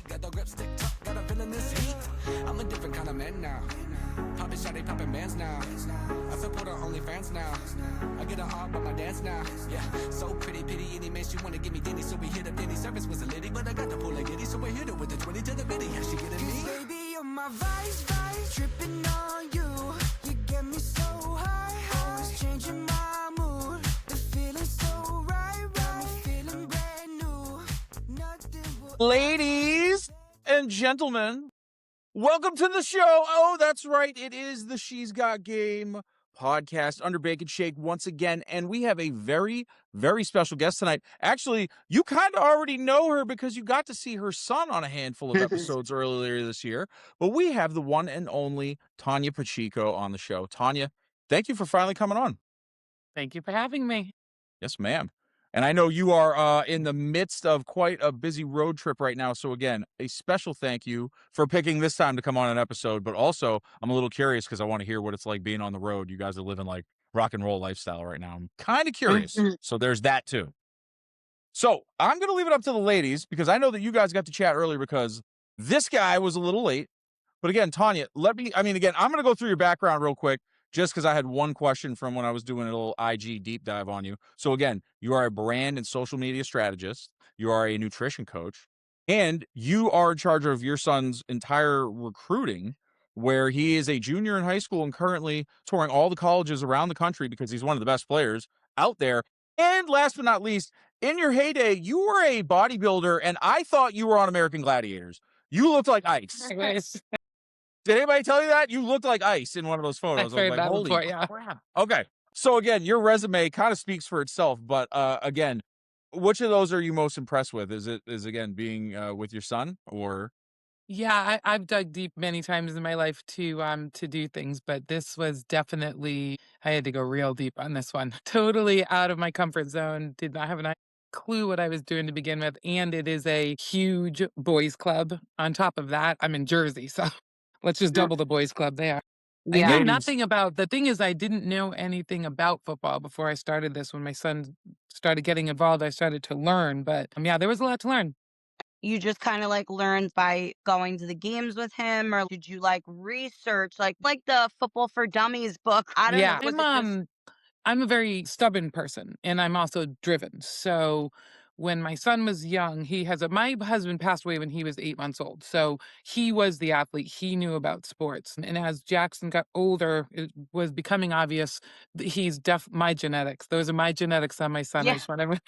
Got the grip stick tough, got a villainous heat. I'm a different kind of man now. Poppin' shot, they poppin' mans now. I support her OnlyFans now. I get her hard with my dance now. Yeah, so pretty, pity, any man she wanna give me Denny, so we hit up Denny. Service was a lady, but I got the pull like Giddy, so we hit her with the 20 to the bitty. Yeah, she getting me. Baby, you're my vice, tripping on you. You get me so high, always changing my mood. The feeling so right, got me feeling brand new. Nothing will Ladies and gentlemen, welcome to the show. Oh, that's right. It is the She's Got Game podcast under Bacon Shake once again. And we have a very, very special guest tonight. Actually, you kind of already know her because you got to see her son on a handful of episodes earlier this year. But we have the one and only TONJA PACHECO on the show. TONJA, thank you for finally coming on. Thank you for having me. Yes, ma'am. And I know you are in the midst of quite a busy road trip right now. So again, a special thank you for picking this time to come on an episode. But also, I'm a little curious because I want to hear what it's like being on the road. You guys are living like rock and roll lifestyle right now. I'm kind of curious. So there's that too. So I'm going to leave it up to the ladies because I know that you guys got to chat earlier because this guy was a little late. But again, TONJA, I'm going to go through your background real quick. Just because I had one question from when I was doing a little IG deep dive on you. So again, you are a brand and social media strategist. You are a nutrition coach. And you are in charge of your son's entire recruiting, where he is a junior in high school and currently touring all the colleges around the country because he's one of the best players out there. And last but not least, in your heyday, you were a bodybuilder, and I thought you were on American Gladiators. You looked like ice. Did anybody tell you that? You looked like ice in one of those photos. I've heard like, that holy before, yeah. crap. Okay. So again, your resume kind of speaks for itself, but again, which of those are you most impressed with? Is again being with your son or? Yeah, I've dug deep many times in my life to do things, but this was definitely, I had to go real deep on this one. Totally out of my comfort zone. Did not have a clue what I was doing to begin with. And it is a huge boys club. On top of that, I'm in Jersey. So let's just double the boys club there. I knew nothing about, the thing is, I didn't know anything about football before I started this. When my son started getting involved, I started to learn. But yeah, there was a lot to learn. You just kind of like learned by going to the games with him, or did you like research like the Football for Dummies book? I don't Yeah, know. Was it just I'm a very stubborn person, and I'm also driven. So when my son was young, my husband passed away when he was 8 months old. So he was the athlete. He knew about sports. And as Jackson got older, it was becoming obvious that he's my genetics. Those are my genetics on my son. I Yeah. just want to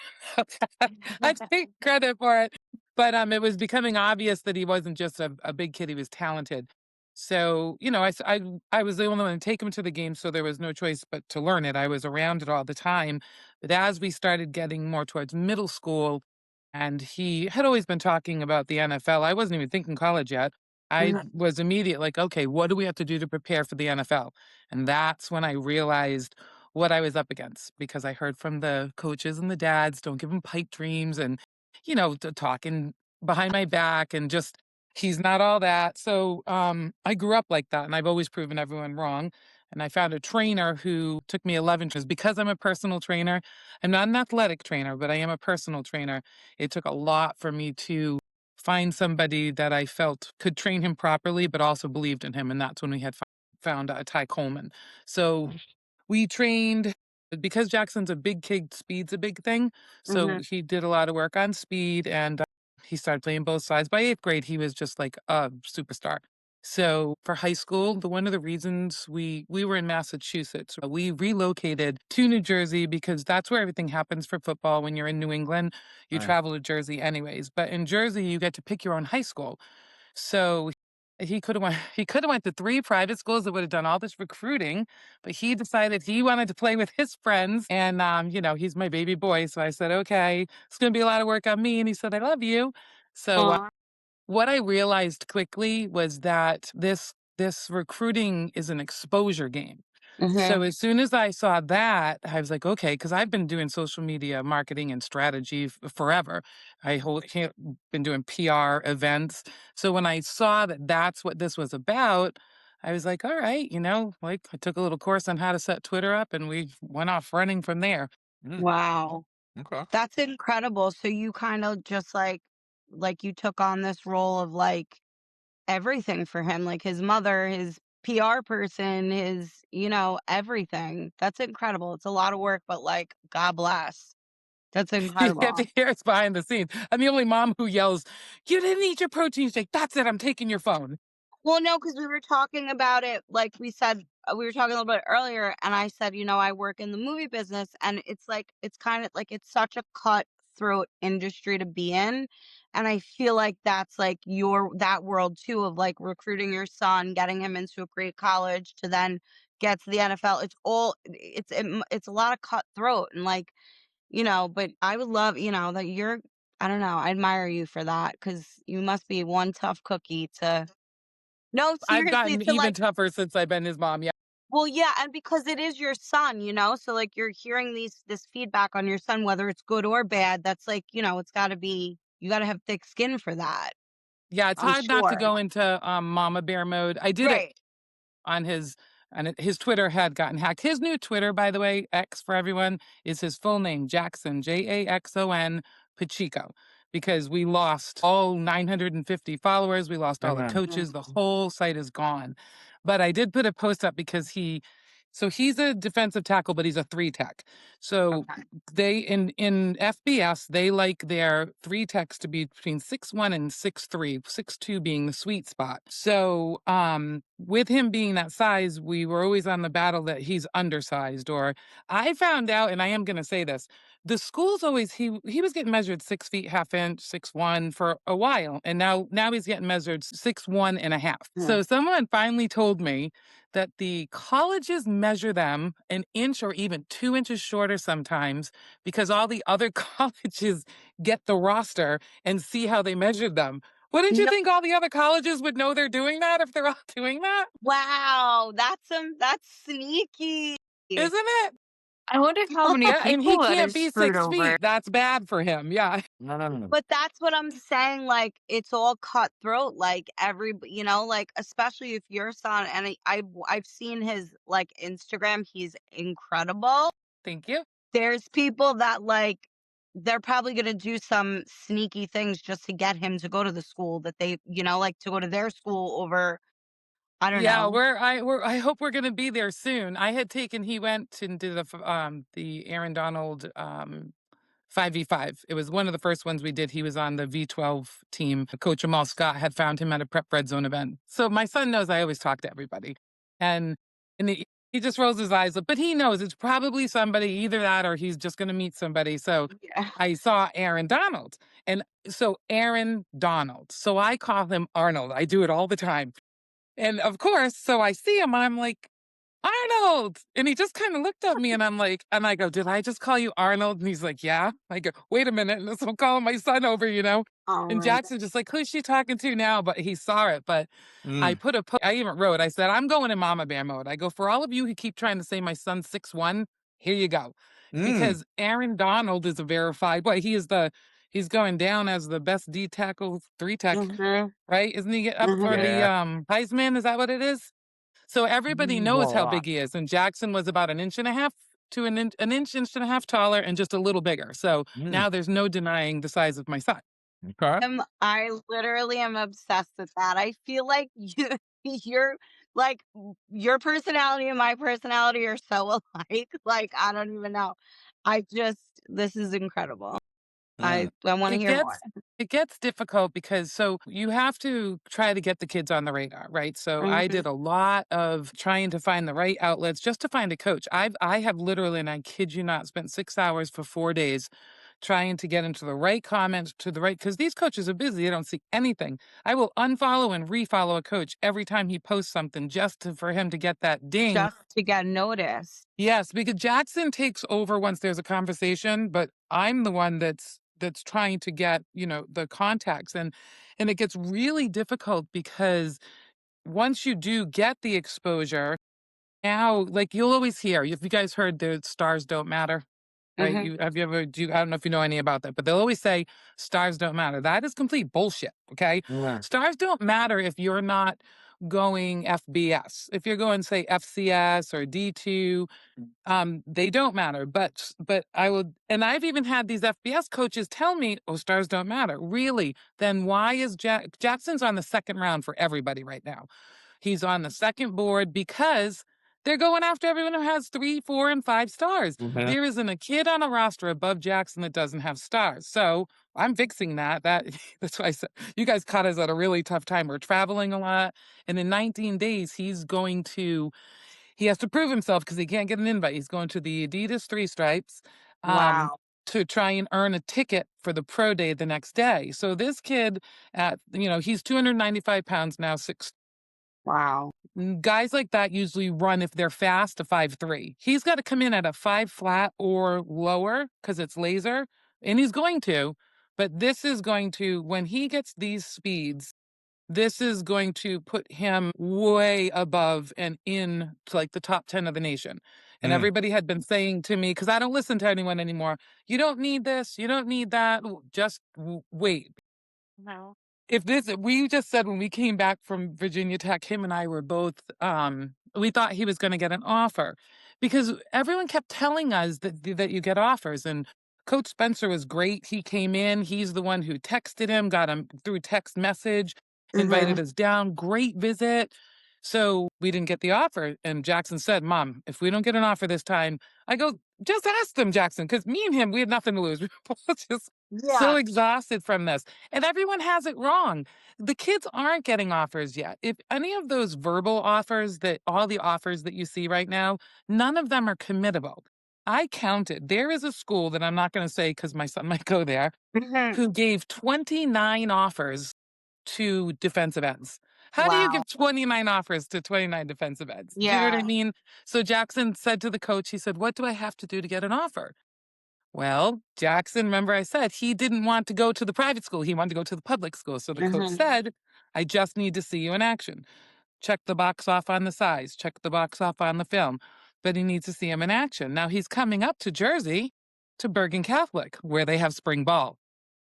I take credit for it. But it was becoming obvious that he wasn't just a big kid. He was talented. So, I was the only one to take him to the game, so there was no choice but to learn it. I was around it all the time. But as we started getting more towards middle school, and he had always been talking about the NFL, I wasn't even thinking college yet. I was immediate like, okay, what do we have to do to prepare for the NFL? And that's when I realized what I was up against, because I heard from the coaches and the dads, don't give him pipe dreams and, talking behind my back and just, he's not all that. So I grew up like that, and I've always proven everyone wrong. And I found a trainer who took me 11 years because I'm a personal trainer. I'm not an athletic trainer, but I am a personal trainer. It took a lot for me to find somebody that I felt could train him properly, but also believed in him. And that's when we had found Ty Coleman. So we trained because Jackson's a big kid, speed's a big thing. So he did a lot of work on speed, and he started playing both sides. By 8th grade, he was just like a superstar. So for high school, one of the reasons we were in Massachusetts, we relocated to New Jersey because that's where everything happens for football. When you're in New England, you travel to Jersey anyways. But in Jersey, you get to pick your own high school. So he could have went to 3 private schools that would have done all this recruiting, but he decided he wanted to play with his friends. And he's my baby boy. So I said, okay, it's gonna be a lot of work on me. And he said, I love you. So what I realized quickly was that this recruiting is an exposure game. So as soon as I saw that, I was like, okay, because I've been doing social media marketing and strategy forever. Been doing PR events. So when I saw that that's what this was about, I was like, all right, I took a little course on how to set Twitter up, and we went off running from there. Wow. Okay. That's incredible. So you kind of just like like you took on this role of like everything for him, like his mother, his PR person, his, everything. That's incredible. It's a lot of work, but like, God bless. That's You get to incredible. hear it's behind the scenes. I'm the only mom who yells, "You didn't eat your protein shake. That's it. I'm taking your phone." Well, no, because we were talking about it, like we said, we were talking a little bit earlier, and I said, I work in the movie business, and it's like, it's kind of like, it's such a cutthroat industry to be in. And I feel like that's like that world too of like recruiting your son, getting him into a great college to then get to the NFL. It's a lot of cutthroat and like, but I would love, that I don't know, I admire you for that because you must be one tough cookie to. No, I've seriously, gotten to even like, tougher since I've been his mom. Yeah. well, yeah, and because it is your son, so like you're hearing this feedback on your son, whether it's good or bad, that's like, it's gotta be, you gotta have thick skin for that, Yeah, it's I'm hard not to sure. go into mama bear mode. I did it Right. on his Twitter had gotten hacked. His new Twitter, by the way, X for everyone, is his full name, Jackson, Jaxon Pacheco, because we lost all 950 followers, we lost all the Amen. coaches, the whole site is gone. But I did put a post up because he's a defensive tackle, but he's a three tech. So Okay. they in FBS, they like their three techs to be between 6'1" and 6'3", 6'2" being the sweet spot. So with him being that size, we were always on the battle that he's undersized. Or I found out, and I am gonna say this, the school's always he was getting measured 6 feet half inch, 6'1" for a while, and now he's getting measured 6'1" and a half. Yeah. So someone finally told me that the colleges measure them an inch or even 2 inches shorter sometimes because all the other colleges get the roster and see how they measured them. Wouldn't you No, think all the other colleges would know they're doing that if they're all doing that? wow, that's sneaky. Isn't it? I wonder how many Yeah, and he people that can't is be screwed 6 feet. over. That's bad for him. Yeah. No. But that's what I'm saying, like, it's all cutthroat, like, like, especially if your son, and I've seen his, like, Instagram, he's incredible. Thank you. There's people that, like, they're probably gonna do some sneaky things just to get him to go to the school that they, like, to go to their school over, I don't Yeah, know. I hope we're gonna be there soon. He went and did the Aaron Donald 5v5. It was one of the first ones we did. He was on the V12 team. Coach Amal Scott had found him at a prep red zone event. So my son knows I always talk to everybody. And he just rolls his eyes up, but he knows it's probably somebody, either that or he's just gonna meet somebody. So Yeah. I saw Aaron Donald. And so Aaron Donald. So I call him Arnold. I do it all the time. And of course, so I see him and I'm like, Arnold. And he just kind of looked at me and I'm like, and I go, did I just call you Arnold? And he's like, yeah. I go, wait a minute. And so I'm calling my son over, Oh And my god. Jackson just like, who's she talking to now? But he saw it. But Mm. I even wrote, I said, I'm going in mama bear mode. I go, for all of you who keep trying to say my son's 6'1", here you go. Mm. Because Aaron Donald is a verified boy. He's going down as the best D tackle, three tech, Mhm. right? Isn't he up for Mhm. the Yeah. Heisman? Is that what it is? So everybody knows how Blah. big he is. And Jackson was about an inch and a half to inch and a half taller and just a little bigger. So Mm. now there's no denying the size of my son. Okay. I literally am obsessed with that. I feel like you're like your personality and my personality are so alike. Like, I don't even know. This is incredible. Mm. I want to It hear more. gets it gets difficult because so you have to try to get the kids on the radar, right? So I Mhm. did a lot of trying to find the right outlets just to find a coach. I have literally, and I kid you not, spent 6 hours for 4 days trying to get into the right comments to the right, because these coaches are busy. They don't see anything. I will unfollow and refollow a coach every time he posts something for him to get that ding. Just to get noticed. Yes, because Jackson takes over once there's a conversation, but I'm the one that's trying to get, the contacts, and it gets really difficult because once you do get the exposure, now like you'll always hear, if you guys heard the stars don't matter, right? Mhm. I don't know if you know any about that, but they'll always say stars don't matter. That is complete bullshit, okay? Yeah. Stars don't matter if you're not going FBS. If you're going, say, FCS or D2, they don't matter. But I will, and I've even had these FBS coaches tell me, "Oh, stars don't matter." Really? Then why is Jackson's on the second round for everybody right now? He's on the second board because they're going after everyone who has 3, 4, and 5 stars. Mhm. There isn't a kid on a roster above Jackson that doesn't have stars. So I'm fixing that. That's why I said you guys caught us at a really tough time. We're traveling a lot, and in 19 days, he has to prove himself because he can't get an invite. He's going to the Adidas Three Stripes Wow. to try and earn a ticket for the pro day the next day. So this kid, he's 295 pounds now, Wow. guys like that usually run, if they're fast, a 5'3". He's got to come in at a 5 flat or lower because it's laser, and he's going to. But this is going to, when he gets these speeds, this is going to put him way above and in to like the top 10 of the nation. And Mm. everybody had been saying to me, because I don't listen to anyone anymore, you don't need this, you don't need that. Just wait. No. We just said when we came back from Virginia Tech, him and I were both, we thought he was going to get an offer because everyone kept telling us that you get offers. And Coach Spencer was great. He came in, he's the one who texted him, got him through text message, invited us down, great visit. So we didn't get the offer. And Jackson said, "Mom, if we don't get an offer this time," I go, "Just ask them, Jackson," because me and him, we had nothing to lose. We were both just so Yeah. exhausted from this. And everyone has it wrong. The kids aren't getting offers yet. If any of those verbal offers, all the offers that you see right now, none of them are committable. I counted. There is a school that I'm not going to say because my son might go there, Mhm. who gave 29 offers to defensive ends. How do you Wow. give 29 offers to 29 defensive ends? Do you know what I Yeah. mean? So Jackson said to the coach, he said, "What do I have to do to get an offer?" Well, Jackson, remember I said he didn't want to go to the private school. He wanted to go to the public school. So the coach Mhm. said, "I just need to see you in action. Check the box off on the size, check the box off on the film, but he needs to see him in action." Now he's coming up to Jersey to Bergen Catholic, where they have spring ball.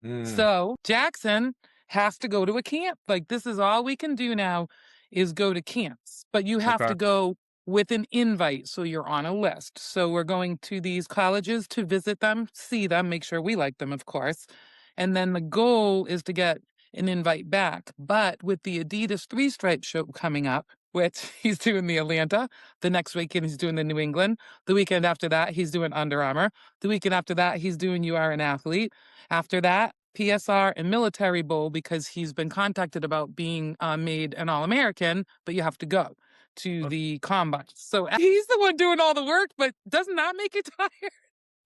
Mm. So Jackson has to go to a camp. Like, this is all we can do now is go to camps, but you have Okay. to go with an invite. So you're on a list. So we're going to these colleges to visit them, see them, make sure we like them, of course. And then the goal is to get an invite back. But with the Adidas Three Stripe show coming up, which he's doing the Atlanta, the next weekend he's doing the New England, the weekend after that he's doing Under Armour, the weekend after that he's doing You Are an Athlete. After that, PSR and Military Bowl, because he's been contacted about being made an All-American, but you have to go to the combine. So he's the one doing all the work, but doesn't that make you tired?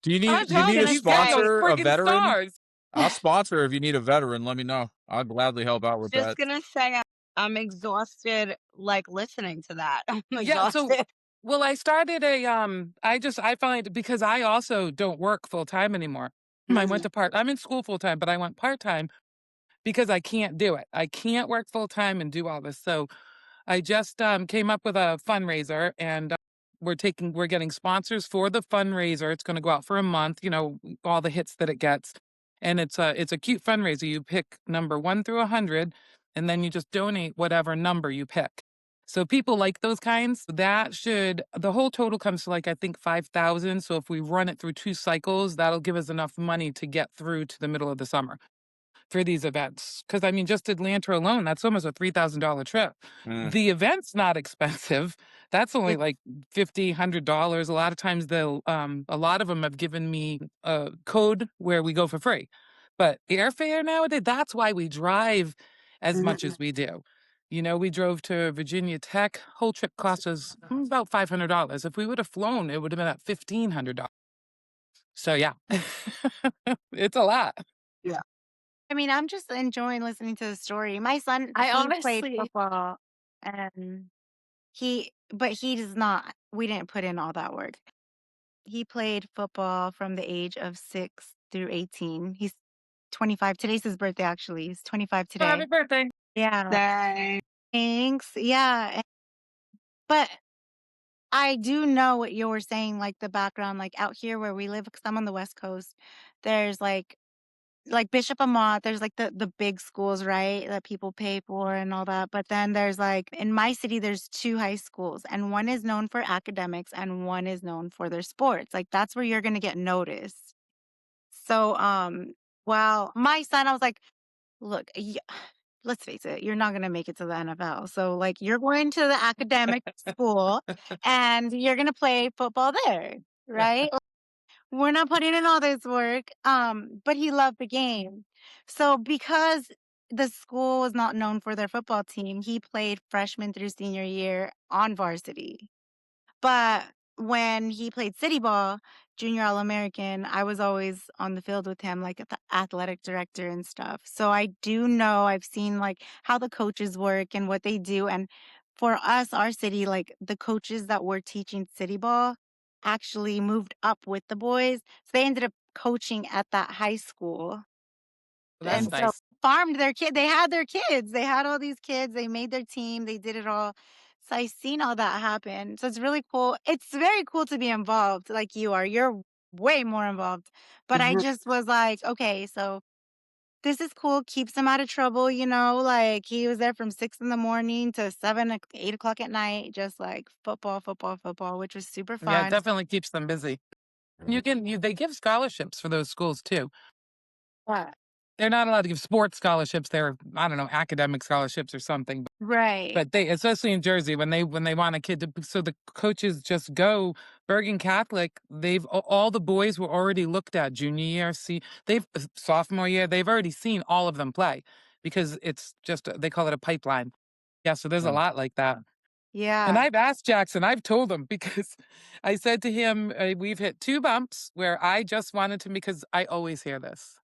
Do you I'm need just telling a you, gonna he's getting those say- sponsor, a friggin' veteran? stars. I'll sponsor if you need a veteran. Let me know. I'll gladly help out with Just that. gonna say I'm exhausted, like listening to that. I'm Yeah, so exhausted. well, I started I find because I also don't work full time anymore. Mhm. I'm in school full time, but I went part time because I can't do it. I can't work full time and do all this. So I just came up with a fundraiser, and we're getting sponsors for the fundraiser. It's going to go out for a month, all the hits that it gets. And it's a cute fundraiser. You pick number 1 through 100, and then you just donate whatever number you pick. So people like those kinds. The whole total comes to, like, I think 5,000. So if we run it through 2 cycles, that'll give us enough money to get through to the middle of the summer for these events. Because I mean, just Atlanta alone, that's almost a $3,000 trip. Mm. The event's not expensive. That's only It's- like $50, $100. A lot of times a lot of them have given me a code where we go for free. But airfare nowadays, that's why we drive as much Mhm. as we do. We drove to Virginia Tech. Whole trip cost us about $500. If we would have flown, it would have been at $1,500. So yeah, it's a lot. Yeah. I mean, I'm just enjoying listening to the story. My son, I he played honestly football and but he does not, we didn't put in all that work. He played football from the age of 6 through 18. He's 25. Today's his birthday, actually. He's 25 Oh, happy today. birthday. Yeah. Dang. Thanks. Yeah. But I do know what you were saying, like the background, like out here where we live, because I'm on the West Coast, there's like like Bishop Amat, there's like the big schools, right? That people pay for and all that. But then there's like in my city, there's 2 high schools, and one is known for academics and one is known for their sports. Like that's where you're gonna get noticed. So well, my son, I was like, look, let's face it, you're not gonna make it to the NFL. So like you're going to the academic school and you're gonna play football there, right? We're not putting in all this work. But he loved the game. So because the school was not known for their football team, he played freshman through senior year on varsity. But when he played city ball, junior All-American, I was always on the field with him, like the athletic director and stuff. So I do know, I've seen like how the coaches work and what they do. And for us, our city, like the coaches that were teaching city ball actually moved up with the boys. So they ended up coaching at that high school. That's And so nice. farmed their kid. They had their kids. They had all these kids. They made their team. They did it all. So I seen all that happen. So it's really cool. It's very cool to be involved like you are. You're way more involved. But I just was like, okay, so this is cool. Keeps him out of trouble, you know. Like he was there from 6 in the morning to 8 o'clock at night, just like football, football, football, which was super Yeah, it fun. definitely keeps them busy. They give scholarships for those schools too. But They're not allowed to give sports scholarships. They're, I don't know, academic scholarships or something. right. But they, especially in Jersey, when they want a kid to, so the coaches just go. Bergen Catholic, all the boys were already looked at junior year, sophomore year, they've already seen all of them play because it's just they call it a pipeline. Yeah, so there's a Yeah. lot like that. And Yeah. I've asked Jackson, I've told him because I said to him, we've hit 2 bumps where I just wanted to, because I always hear this.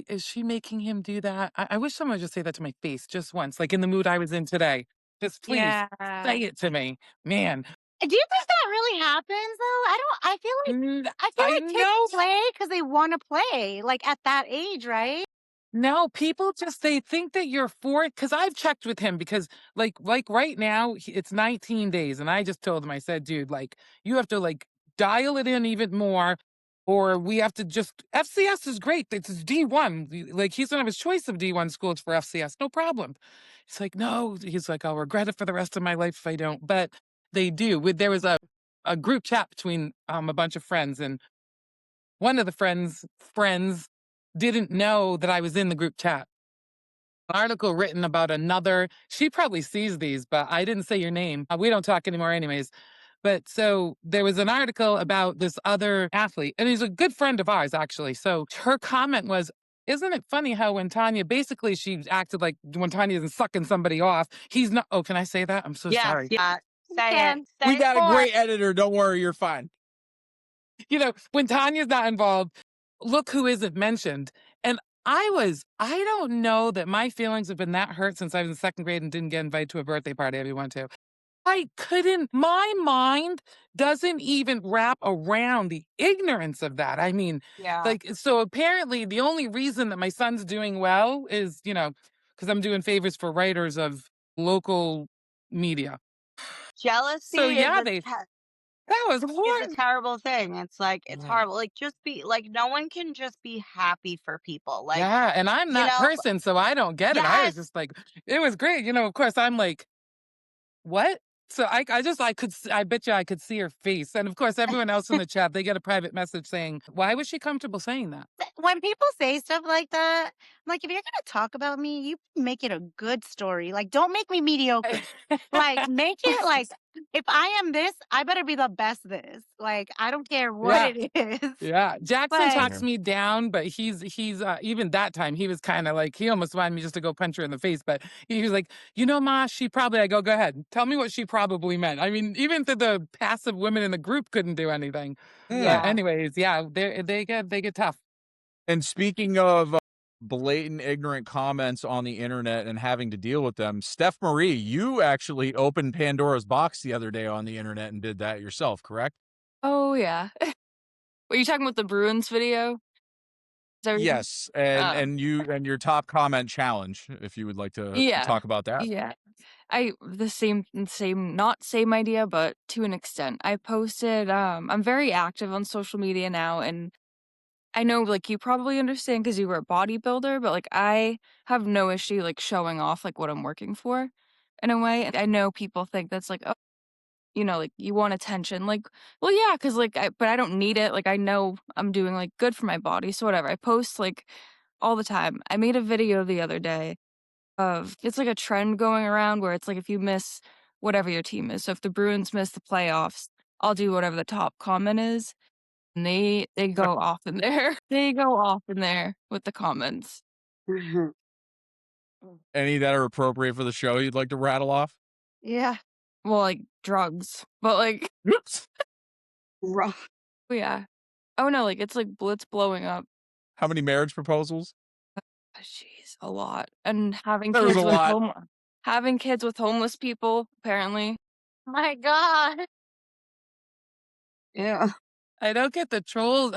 Is she making him do that? I wish someone would just say that to my face just once, like in the mood I was in today. Just please Yeah. say it to me, man. Do you think that really happens though? I feel like I kids know. play because they want to play, like at that age, right? No, people just they think that you're for it, because I've checked with him because like right now it's 19 days, and I just told him, I said, dude, like you have to like dial it in even more, or we have to just FCS is great. It's D1. Like he's gonna have his choice of D1 schools for FCS, no problem. He's like, no, he's like, I'll regret it for the rest of my life if I don't. But they do. There was a group chat between a bunch of friends, and one of the friends didn't know that I was in the group chat. An article written about another, she probably sees these, but I didn't say your name. We don't talk anymore anyways. But so there was an article about this other athlete, and he's a good friend of ours, actually. So her comment was, isn't it funny how when Tanya, basically she acted like when Tanya isn't sucking somebody off, he's not, oh, can I say that? I'm so Yes, sorry. yeah. Say can. it. Say We it got a more. great editor. Don't worry, you're fine. When Tanya's not involved, look who isn't mentioned. And I don't know that my feelings have been that hurt since I was in 2nd grade and didn't get invited to a birthday party I went to. My mind doesn't even wrap around the ignorance of that. I mean, Yeah. so apparently the only reason that my son's doing well is, because I'm doing favors for writers of local media. Jealousy So is yeah, a that was is a horrible. terrible thing. It's like it's Yeah. horrible. Like just be like no one can just be happy for people. Like Yeah, and I'm you that know, person, so I don't get it. I was yes. just like, it was great. Of course, I'm like, what? So I bet you I could see her face. And of course, everyone else in the chat, they get a private message saying, why was she comfortable saying that? When people say stuff like that, I'm like, if you're gonna talk about me, you make it a good story. Like, don't make me mediocre. Like, make it like if I am this, I better be the best this. Like, I don't care what Yeah. it is. Yeah, Jackson Like, talks me down, but he's even that time he was kind of like, he almost wanted me just to go punch her in the face, but he was like, Ma, she probably. I go ahead, tell me what she probably meant. I mean, even the passive women in the group couldn't do anything. But Yeah. anyways, yeah, they get tough. And speaking of blatant ignorant comments on the internet and having to deal with them, Steph Marie, you actually opened Pandora's box the other day on the internet and did that yourself, correct? Oh, yeah. Were you talking about the Bruins video? Is that what you're- Yes, and your top comment challenge, if you would like to Yeah. talk about that. Yeah. The same, not same idea, but to an extent. I posted, I'm very active on social media now, and I know, like, you probably understand because you were a bodybuilder, but, like, I have no issue, like, showing off, like, what I'm working for in a way. I know people think that's like, "Oh, you know, like, you want attention." Like, well, yeah, because like, but I don't need it. Like, I know I'm doing, like, good for my body, so whatever. I post, like, all the time. I made a video the other day of it's like a trend going around where it's like if you miss whatever your team is. So if the Bruins miss the playoffs, I'll do whatever the top comment is. And they go off in there. They go off in there with the comments. Mhm. Any that are appropriate for the show you'd like to rattle off? Yeah. Well, like, drugs, but, like Oops. Ru- oh, yeah. Oh, no, like, it's like blitz blowing up. How many marriage proposals? Jeez, a lot. And having There was a kids with lot. homeless people, apparently. My God. Yeah. I don't get the trolls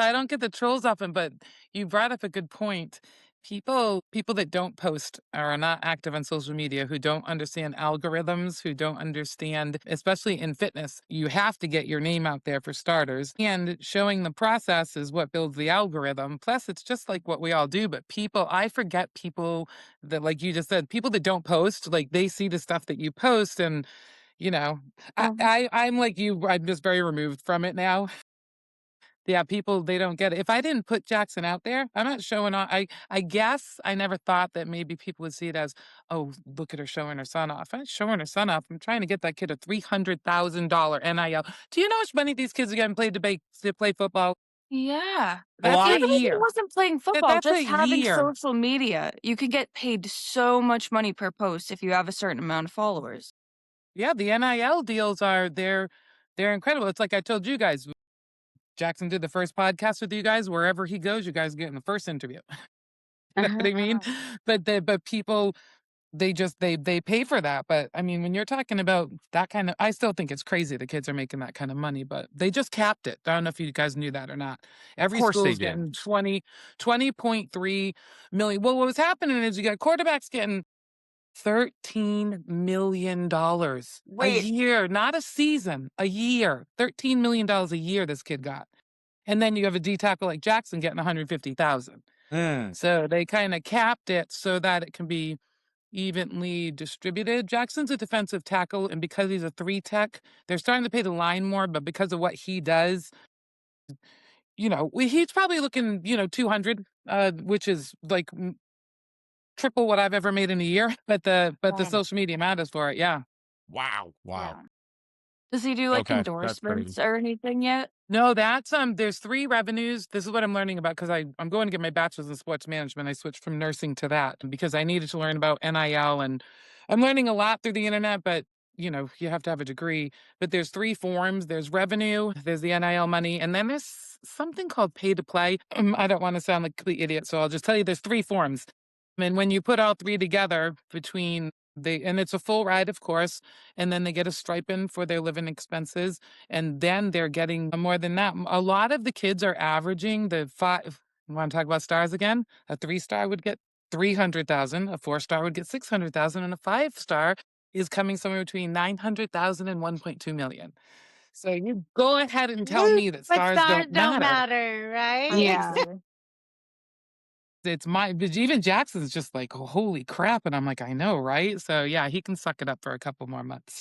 often, but you brought up a good point. People that don't post or are not active on social media, who don't understand algorithms, who don't understand, especially in fitness, you have to get your name out there for starters. And showing the process is what builds the algorithm. Plus, it's just like what we all do. But I forget people that, like you just said, people that don't post, like they see the stuff that you post and you know, Mhm. I'm like you, I'm just very removed from it now. Yeah, people, they don't get it. If I didn't put Jackson out there, I'm not showing off. I guess I never thought that maybe people would see it as, oh, look at her showing her son off. I'm not showing her son off. I'm trying to get that kid a $300,000 NIL. Do you know how much money these kids are getting paid to play football? Yeah. A That's a lot? Even if he year. wasn't playing football, That's a just having year. social media, you could get paid so much money per post if you have a certain amount of followers. Yeah, the NIL deals they're incredible. It's like I told you guys. Jackson did the first podcast with you guys. Wherever he goes, you guys get in the first interview. You know what Uh-huh. I mean? But people they pay for that. But I mean, when you're talking about that kind of, I still think it's crazy the kids are making that kind of money, but they just capped it. I don't know if you guys knew that or not. Of Every course they school's did. getting 20.3 million. Well, what was happening is you got quarterbacks getting $13 million a Wait. year, not a season, a year. $13 million a year this kid got. And then you have a D tackle like Jackson getting 150,000. Mm. So they kind of capped it so that it can be evenly distributed. Jackson's a defensive tackle, and because he's a three tech, they're starting to pay the line more. But because of what he does, he's probably looking, 200, which is like triple what I've ever made in a year. But the Wow. social media matters for it. Yeah. Wow. Wow. Yeah. Does he do, like, Okay, that's crazy. endorsements or anything yet? No, that's there's three revenues. This is what I'm learning about because I'm going to get my bachelor's in sports management. I switched from nursing to that because I needed to learn about NIL, and I'm learning a lot through the internet, but you have to have a degree. But there's three forms. There's revenue, there's the NIL money, and then there's something called pay to play. I don't want to sound like a complete idiot, so I'll just tell you there's three forms. And when you put all three together and it's a full ride, of course, and then they get a stipend for their living expenses, and then they're getting more than that. A lot of the kids are averaging the five. You want to talk about stars again? A 3-star would get 300,000, a 4-star would get 600,000, and a 5-star is coming somewhere between 900,000 and 1.2 million. So you go ahead and tell me that But stars stars don't don't matter. matter, right? Yeah. Honestly. But even Jackson's just like, "Oh, holy crap," and I'm like, "I know, right?" So yeah, he can suck it up for a couple more months.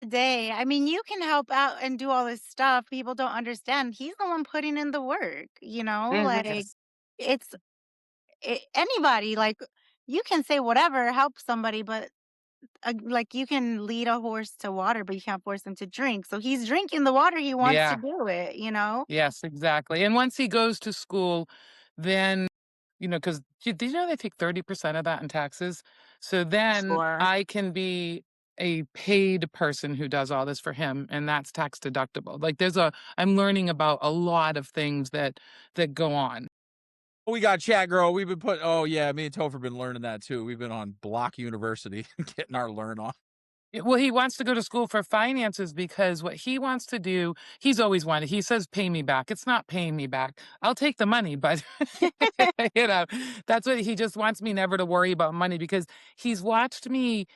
Day. I mean, you can help out and do all this stuff. People don't understand. He's the one putting in the work, Mhm. like it's anybody, like you can say whatever, help somebody, but like you can lead a horse to water, but you can't force him to drink. So he's drinking the water, he wants to Yeah. do it. Yes, exactly. And once he goes to school, then, because did you know they take 30% of that in taxes? So then Sure. I can be a paid person who does all this for him, and that's tax deductible. Like I'm learning about a lot of things that go on. We got chat girl. We've been oh yeah, me and Topher have been learning that too. We've been on Block University getting our learn on. Well, he wants to go to school for finances because what he wants to do, he's always wanted. He says, "Pay me back." It's not paying me back. I'll take the money, but you know, that's what he just wants me never to worry about money because he's watched me.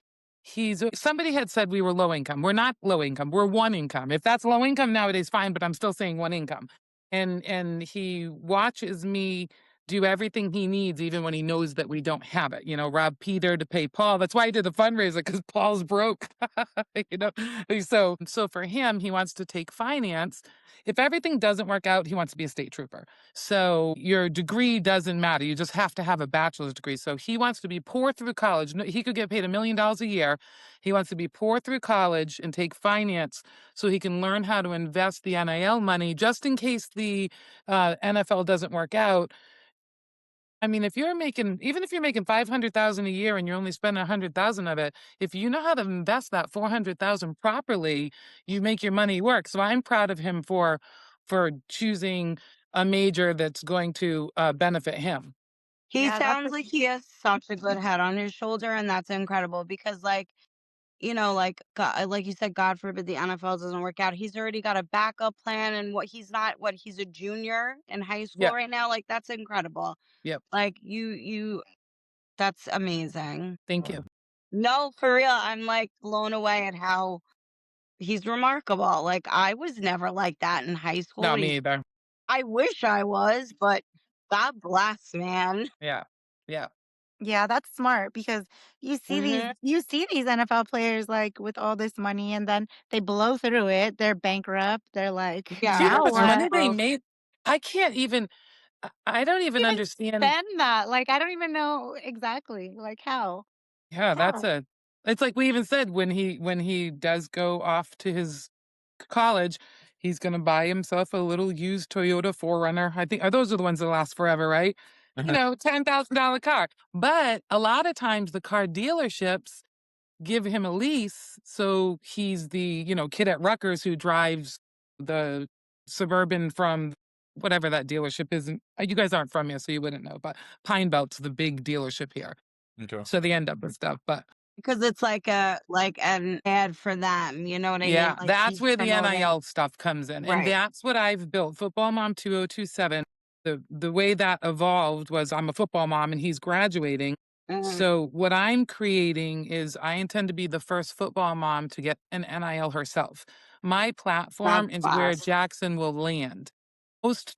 Somebody had said we were low income. We're not low income. We're one income. If that's low income nowadays, fine, but I'm still saying one income. and he watches me do everything he needs, even when he knows that we don't have it. Rob Peter to pay Paul. That's why I did the fundraiser, because Paul's broke. you know, so for him, he wants to take finance. If everything doesn't work out, he wants to be a state trooper. So your degree doesn't matter. You just have to have a bachelor's degree. So he wants to be poor through college. He could get paid $1 million a year. He wants to be poor through college and take finance so he can learn how to invest the NIL money just in case the NFL doesn't work out. I mean, even if you're making 500,000 a year and you're only spending 100,000 of it, if you know how to invest that 400,000 properly, you make your money work. So I'm proud of him for choosing a major that's going to benefit him. He Yeah, that's sounds like he has such a good head on his shoulder, and that's incredible because, like, like like you said, God forbid the NFL doesn't work out. He's already got a backup plan, and he's a junior in high school Yep. right now. Like, that's incredible. Yep. Like, that's amazing. Thank you. No, for real. I'm like blown away at how he's remarkable. Like, I was never like that in high school. No, me either. I wish I was, but God bless, man. Yeah. Yeah. Yeah, that's smart because Hmm. you see these NFL players like with all this money and then they blow through it. They're bankrupt. They're like, Do you know Yeah, now how much they're what? money they broke. made? I can't even. I don't even Even understand. spend that. Like I don't even know exactly like how. Yeah, How? it's like we even said when he does go off to his college, he's gonna buy himself a little used Toyota 4Runner. I think those are the ones that last forever, right? $10,000 car. But a lot of times the car dealerships give him a lease, so he's the, kid at Rutgers who drives the Suburban from whatever that dealership is. And you guys aren't from here, so you wouldn't know, but Pine Belt's the big dealership here. Okay. So they end up with stuff. But Because it's like an ad for them. You know what I mean? yeah, Like that's he's where the promoting. NIL stuff comes in. And Right. that's what I've built. Football Mom 2027. The way that evolved was I'm a football mom and he's graduating. Hmm. So what I'm creating is I intend to be the first football mom to get an NIL herself. My That's platform is where class. Jackson will land.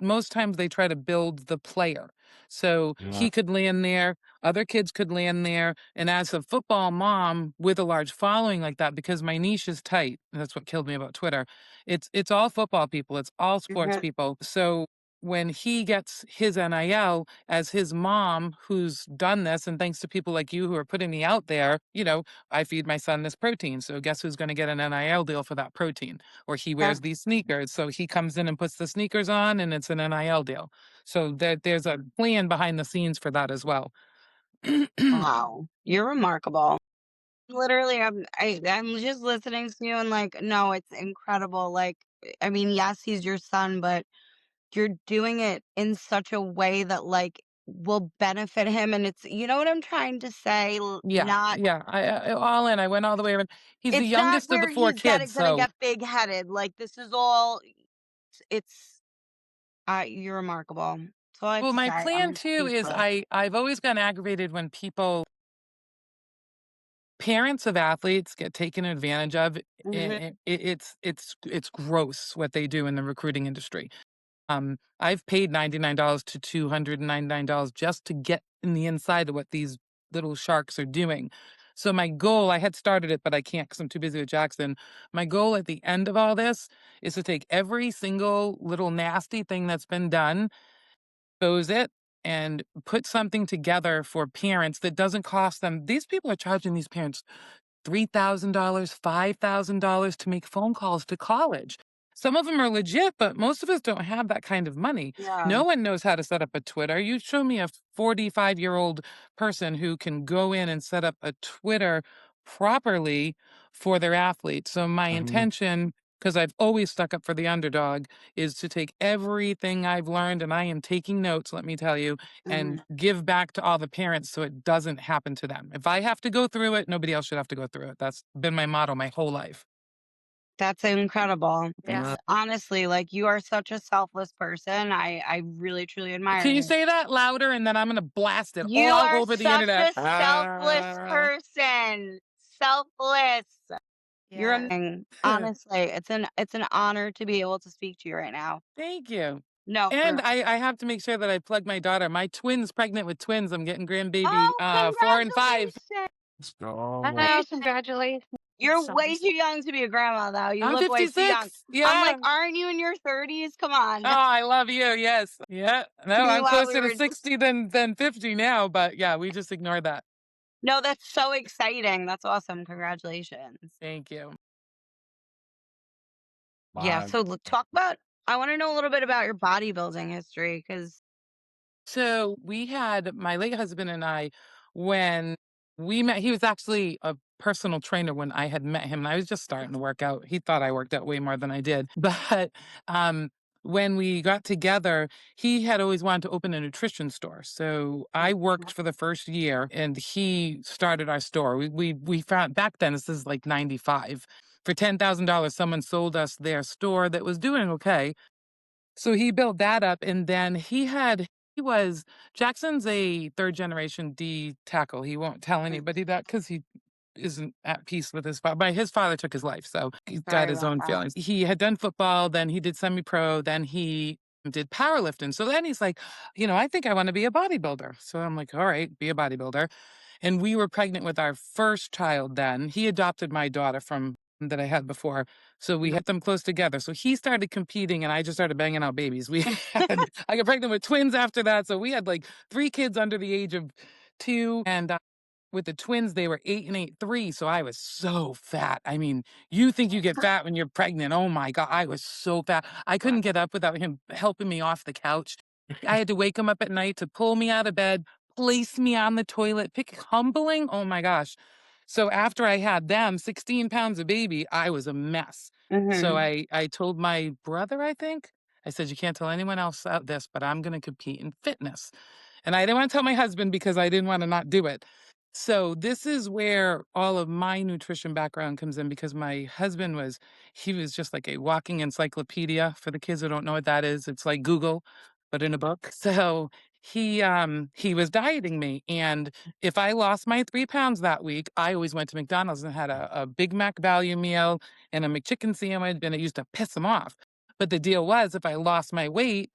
Most times they try to build the player. So Yeah. he could land there, other kids could land there. And as a football mom with a large following like that, because my niche is tight, and that's what killed me about Twitter. It's all football people, it's all sports Hmm. people. So when he gets his NIL as his mom, who's done this, and thanks to people like you who are putting me out there, I feed my son this protein. So guess who's going to get an NIL deal for that protein? Or he wears That's these sneakers. So he comes in and puts the sneakers on and it's an NIL deal. So there's a plan behind the scenes for that as well. wow. You're remarkable. Literally, I'm just listening to you and like, no, it's incredible. Like, I mean, yes, he's your son, but you're doing it in such a way that like will benefit him, and it's what I'm trying to say. Yeah, Not yeah. I all in. I went all the way around. He's the it's not youngest of the where four he's kids. gonna So get big headed. Like this is all. It's you're remarkable. That's all I have well, to my say. plan I'm too is speechless. I've always gotten aggravated when parents of athletes get taken advantage of. Hmm. It's gross what they do in the recruiting industry. I've paid $99 to $299 just to get in the inside of what these little sharks are doing. So my goal, I had started it, but I can't because I'm too busy with Jackson. My goal at the end of all this is to take every single little nasty thing that's been done, expose it, and put something together for parents that doesn't cost them. These people are charging these parents $3,000, $5,000 to make phone calls to college. Some of them are legit, but most of us don't have that kind of money. Yeah. No one knows how to set up a Twitter. You show me a 45-year-old person who can go in and set up a Twitter properly for their athletes. So my intention, because I've always stuck up for the underdog, is to take everything I've learned, and I am taking notes, let me tell you, Mhm. and give back to all the parents so it doesn't happen to them. If I have to go through it, nobody else should have to go through it. That's been my motto my whole life. That's incredible. Yeah. It's honestly like you are such a selfless person. I really truly Can admire you it. say that louder and then I'm going to blast it You all are over the such internet? a selfless person. Selfless. You're Yeah. amazing. Honestly, it's an honor to be able to speak to you right now. Thank you. No, for And real. I have to make sure that I plug my daughter. My twin's pregnant with twins. I'm getting grandbaby Oh, 4 and 5. congratulations. Let's go. Oh, congratulations. You're So way too young to be a grandma, though. You I'm look way too young. 56. I'm like, Yeah. aren't you in your 30s? Come on. Oh, I love you. Yes. Yeah. No, I'm Meanwhile, we closer to were just, 60 than 50 now, but yeah, we just ignore that. no, that's so exciting. That's awesome. Congratulations. Thank you. Yeah. My So talk about, I want to know a little bit about your bodybuilding history because, So we had my late husband and I, when we met, he was actually a personal trainer when I had met him. And I was just starting to work out. He thought I worked out way more than I did. But um, when we got together, he had always wanted to open a nutrition store. So I worked for the first year and he started our store. We found back then, this is like 95. For $10,000, someone sold us their store that was doing okay. So he built that up, and then he was Jackson's a third generation D tackle. He won't tell anybody that because he isn't at peace with his father. But his father took his life, so he's got sorry his about own that. feelings. He had done football, then he did semi-pro, then he did powerlifting. So then he's like, I think I want to be a bodybuilder. So I'm like, all right, be a bodybuilder. And we were pregnant with our first child then. He adopted my daughter from that I had before. So we had them close together. So he started competing and I just started banging out babies. I got pregnant with twins after that. So we had like 3 kids under the age of 2. And with the twins, they were 8 and 8, 3. So I was so fat. I mean, you think you get fat when you're pregnant. Oh my God. I was so fat. I couldn't get up without him helping me off the couch. I had to wake him up at night to pull me out of bed, place me on the toilet, pick humbling. Oh my gosh. So after I had them, 16 pounds of baby, I was a mess. So Mm-hmm. I told my brother, I think, I said, you can't tell anyone else out this, but I'm going to compete in fitness. And I didn't want to tell my husband because I didn't want to not do it. So this is where all of my nutrition background comes in because my husband he was just like a walking encyclopedia. For the kids who don't know what that is, it's like Google, but in a book. So he was dieting me. And if I lost my 3 pounds that week, I always went to McDonald's and had a Big Mac value meal and a McChicken sandwich, and it used to piss him off. But the deal was if I lost my weight,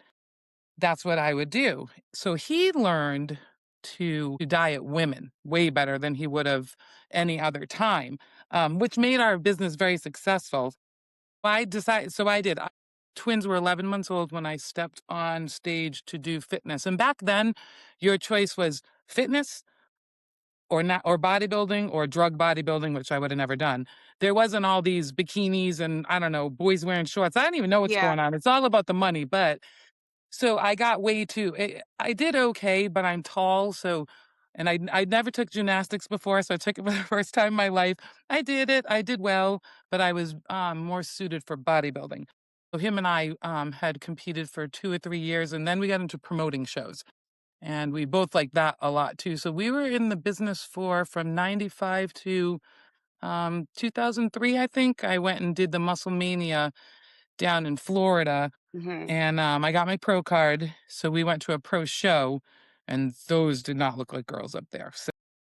that's what I would do. So he learned to diet women way better than he would have any other time, which made our business very successful. I decided, so I did. Twins were 11 months old when I stepped on stage to do fitness. And back then, your choice was fitness or not, or bodybuilding or drug bodybuilding, which I would have never done. There wasn't all these bikinis and I don't know, boys wearing shorts. I don't even know what's Yeah. going on. It's all about the money. But so I got way too I did okay, but I'm tall, so and I never took gymnastics before, so I took it for the first time in my life. I did it, I did well, but I was, more suited for bodybuilding. So him and I, had competed for 2 or 3 years, and then we got into promoting shows, and we both liked that a lot too. So we were in the business from 95 to, 2003, I think. I went and did the Muscle Mania down in Florida, Mm-hmm. and, I got my pro card, so we went to a pro show, and those did not look like girls up there. So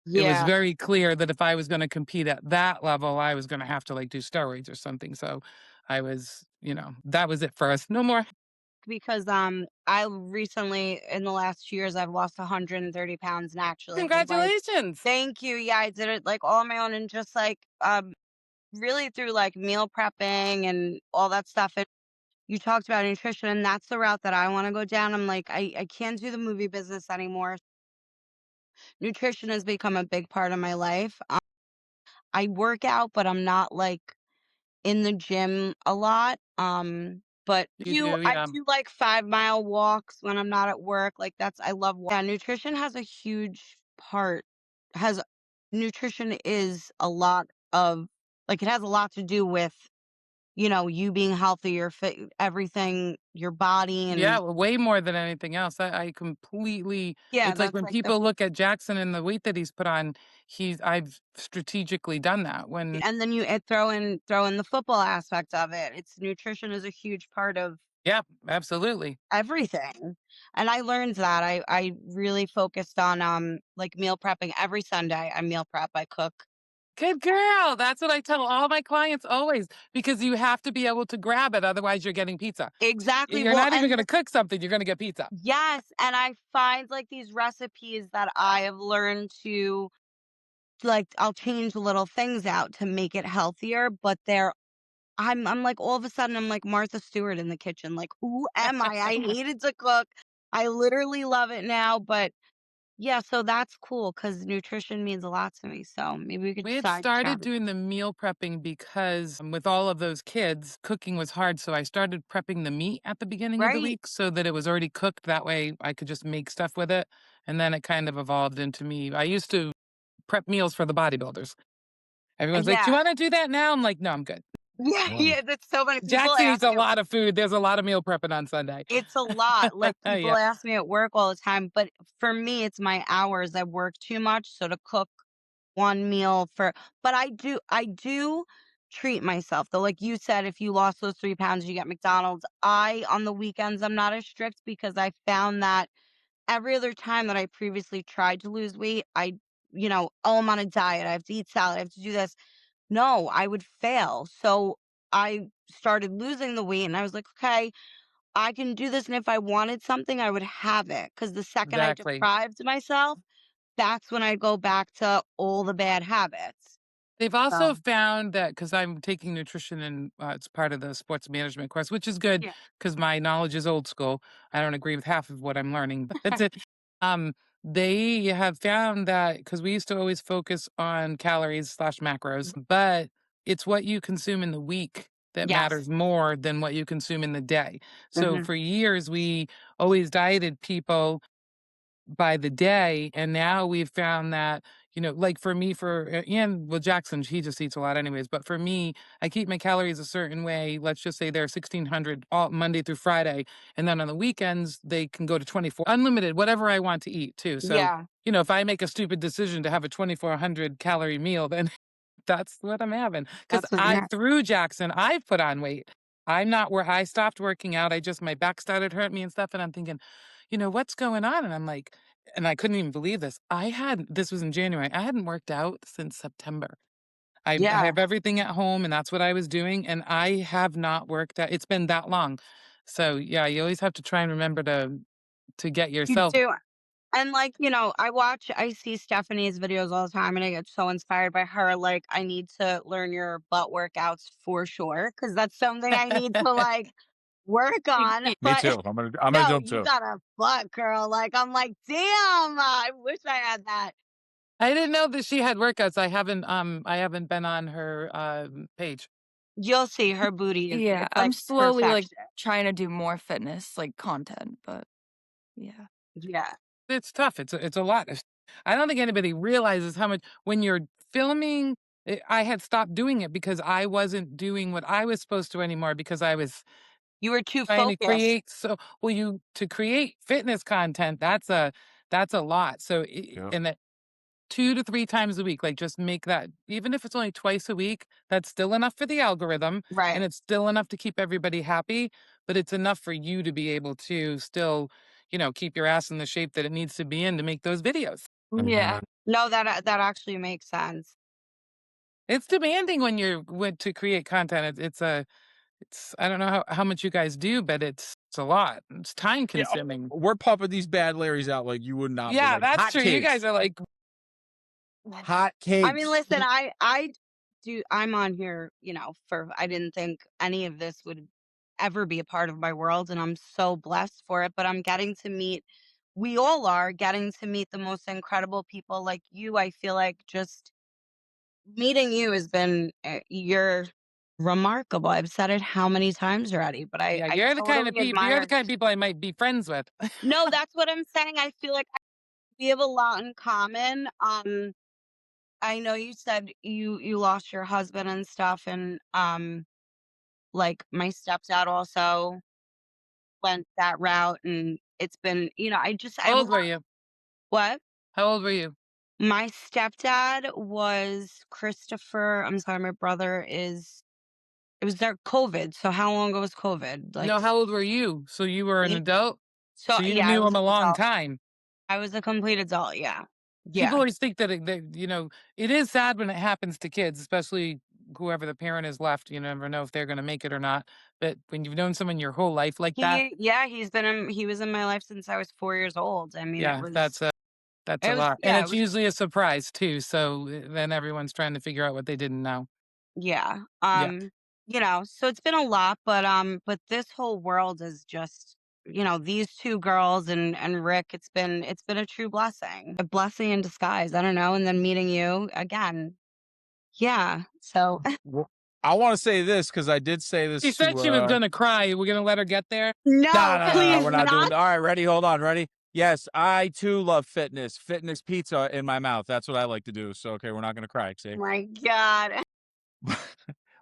it was Yeah. very clear that if I was gonna compete at that level, I was gonna have to, like, do steroids or something, so I was that was it for us. No more. Because I recently in the last 2 years I've lost 130 pounds naturally. Like, Congratulations. thank you. Yeah, I did it like all on my own and just like really through like meal prepping and all that stuff. And you talked about nutrition, and that's the route that I want to go down. I'm like, I can't do the movie business anymore. Nutrition has become a big part of my life. I work out, but I'm not like in the gym a lot. But You do, I yeah. do like 5 mile walks when I'm not at work. Like that's I love. Yeah, nutrition has a huge part. Has nutrition is a lot of like it has a lot to do with you being healthy, your fit, everything, your body, Yeah, and well, way more than anything else. I completely yeah, it's like that's when like the people look at Jackson and the weight that he's put on, I've strategically done that when and then you throw in the football aspect of it. It's nutrition is a huge part of yeah, absolutely. everything. And I learned that. I really focused on like meal prepping every Sunday. I meal prep, I cook. Good girl. That's what I tell all my clients always, because you have to be able to grab it. Otherwise, you're getting pizza. Exactly. You're Well, not even and going to cook something. You're going to get pizza. yes, and I find like these recipes that I have learned to like I'll change little things out to make it healthier, but I'm like all of a sudden I'm like Martha Stewart in the kitchen. Like, who am I? I hated to cook. I literally love it now, but yeah, so that's cool because nutrition means a lot to me. So maybe we could We had side started chat. doing the meal prepping because with all of those kids, cooking was hard. So I started prepping the meat at the beginning of the Right. week so that it was already cooked. That way I could just make stuff with it. And then it kind of evolved into me. I used to prep meals for the bodybuilders. Everyone's like, "Do you Yeah. want to do that now?" I'm like, "No, I'm good." Yeah, Wow. yeah, that's so funny. People Jackson eats ask a me at lot of food. There's a lot of meal prepping on Sunday. it's a lot. Like Yeah. people ask me at work all the time, but for me it's my hours. I work too much, so to cook one meal for but I do treat myself though. Like you said, if you lost those 3 pounds, you get McDonald's. I on the weekends I'm not as strict because I found that every other time that I previously tried to lose weight, oh, I'm on a diet. I have to eat salad. I have to do this. No, I would fail. So I started losing the weight and I was like, okay, I can do this. And if I wanted something, I would have it. Because the second I Exactly. deprived myself, that's when I go back to all the bad habits. They've So, also found that because I'm taking nutrition and it's part of the sports management course, which is good yeah. because my knowledge is old school. I don't agree with half of what I'm learning, but that's it. Um, they have found that because we used to always focus on calories slash macros, but it's what you consume in the week that Yes. matters more than what you consume in the day. So Hmm. for years, we always dieted people by the day. And now we've found that, like for me, and well, Jackson, he just eats a lot anyways. But for me, I keep my calories a certain way. Let's just say they're 1600 all Monday through Friday. And then on the weekends, they can go to 24, unlimited, whatever I want to eat too. So, Yeah. if I make a stupid decision to have a 2400 calorie meal, then that's what I'm having. Because That's what you're at. through Jackson, I've put on weight. I'm not where I stopped working out. My back started hurting me and stuff. And I'm thinking, what's going on? And I'm like, and I couldn't even believe this. This was in January. I hadn't worked out since September. I Yeah. have everything at home and that's what I was doing. And I have not worked out. It's been that long. So yeah, you always have to try and remember to get You yourself. do. And like, I see Stephanie's videos all the time and I get so inspired by her. Like, I need to learn your butt workouts for sure. Cause that's something I need to like work on. Me But too. I'm gonna do no, them you too. got a butt, girl. Like, I'm like, damn, I wish I had that. I didn't know that she had workouts. I haven't been on her page. You'll see her booty is, Yeah, it's I'm like slowly, like, perfection. trying to do more fitness, like, content, but yeah. Yeah. It's tough. It's a lot. I don't think anybody realizes how much when you're filming. I had stopped doing it because I wasn't doing what I was supposed to anymore because I was You were too trying to focused. create. So, well, to create fitness content, that's a lot. So, Yeah. and that 2 to 3 times a week, like just make that, even if it's only twice a week, that's still enough for the algorithm Right. and it's still enough to keep everybody happy, but it's enough for you to be able to still, keep your ass in the shape that it needs to be in to make those videos. Yeah. No, that actually makes sense. It's demanding when to create content. I don't know how much you guys do, but it's a lot. It's time Yeah, consuming. we're pumping these bad Larrys out like you would not Yeah, believe. that's Hot true. You guys cakes. are like, Hot I mean, cakes. listen, I do I'm on here, for I didn't think any of this would ever be a part of my world and I'm so blessed for it, but I'm getting to meet we all are getting to meet the most incredible people like you. I feel like just meeting you has been you're remarkable. I've said it how many times already, but I yeah, I you're the kind of totally people. You're the admire. kind of people I might be friends with. No, that's what I'm saying. I feel like we have a lot in common. I know you said you lost your husband and stuff, and like my stepdad also went that route, and it's been, I How have a old were lot. you? What? How old were you? My stepdad was Christopher. I'm sorry, my brother is. It was their COVID. So how long ago was COVID? Like, No, how old were you? So you were an me. adult? So So you yeah, I knew was him a an long adult. time. I was a complete adult. Yeah. Yeah. People always think that, it is sad when it happens to kids, especially whoever the parent is left. You never know if they're going to make it or not. But when you've known someone your whole life like that, He was in my life since I was 4 years old. I mean, yeah, that's a lot. And yeah, it it's was, usually a surprise too. So then everyone's trying to figure out what they didn't know. yeah. Yeah. So it's been a lot, but this whole world is just, these two girls and Rick, it's been a true blessing. A blessing in disguise. I don't know. And then meeting you again. Yeah. So Well, I want to say this because I did say this She to said she was going to cry. We're going to let her get there. no, No, please we're not doing. not. All right, ready? Hold on, ready? Yes, I too love fitness. Fitness pizza in my mouth. That's what I like to do. So okay, we're not gonna cry. Oh See, my God.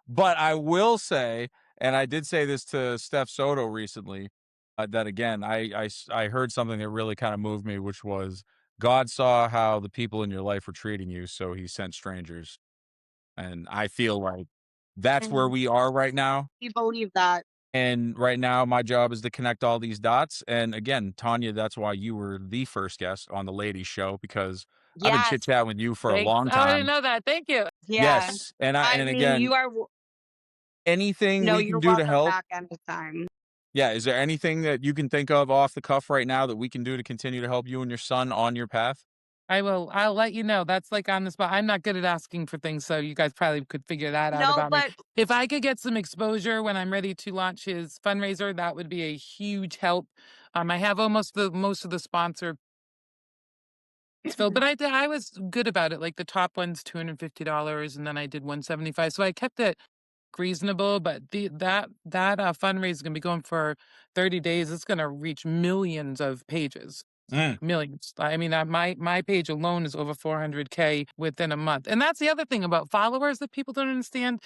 but I will say, and I did say this to Steph Soto recently, that again, I heard something that really kind of moved me, which was God saw how the people in your life were treating you, so He sent strangers, and I feel like that's where Mhm. we are right now. You believe that? And right now, my job is to connect all these dots. And again, Tanya, that's why you were the first guest on the ladies show because I've been chit Yes. chatting with you for a Thanks. long Oh, I didn't time. know that. Thank you. Yeah. Yes, and I mean, again, anything we can you're do to welcome help. back anytime. Yeah, is there anything that you can think of off the cuff right now that we can do to continue to help you and your son on your path? I will. I'll let you know. That's like on the spot. I'm not good at asking for things, so you guys probably could figure that out No, about me. but If I could get some exposure when I'm ready to launch his fundraiser, that would be a huge help. I have almost the most of the sponsor filled, but I was good about it. Like the top one's $250, and then I did 175. So I kept it reasonable. But that fundraiser is gonna be going for 30 days. It's gonna reach millions of pages. Mm. Millions. I mean, my page alone is over 400K within a month. And that's the other thing about followers that people don't understand.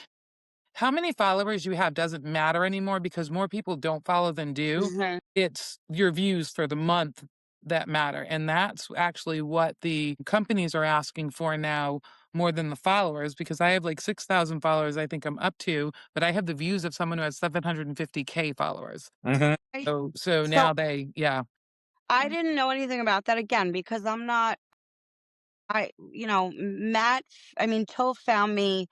How many followers you have doesn't matter anymore because more people don't follow than do. Mhm. It's your views for the month that matter. And that's actually what the companies are asking for now more than the followers because I have like 6,000 followers, I think I'm up to, but I have the views of someone who has 750K followers. Mm-hmm. I- So so now yeah. I didn't know anything about that again because I'm not. I mean, Toph found me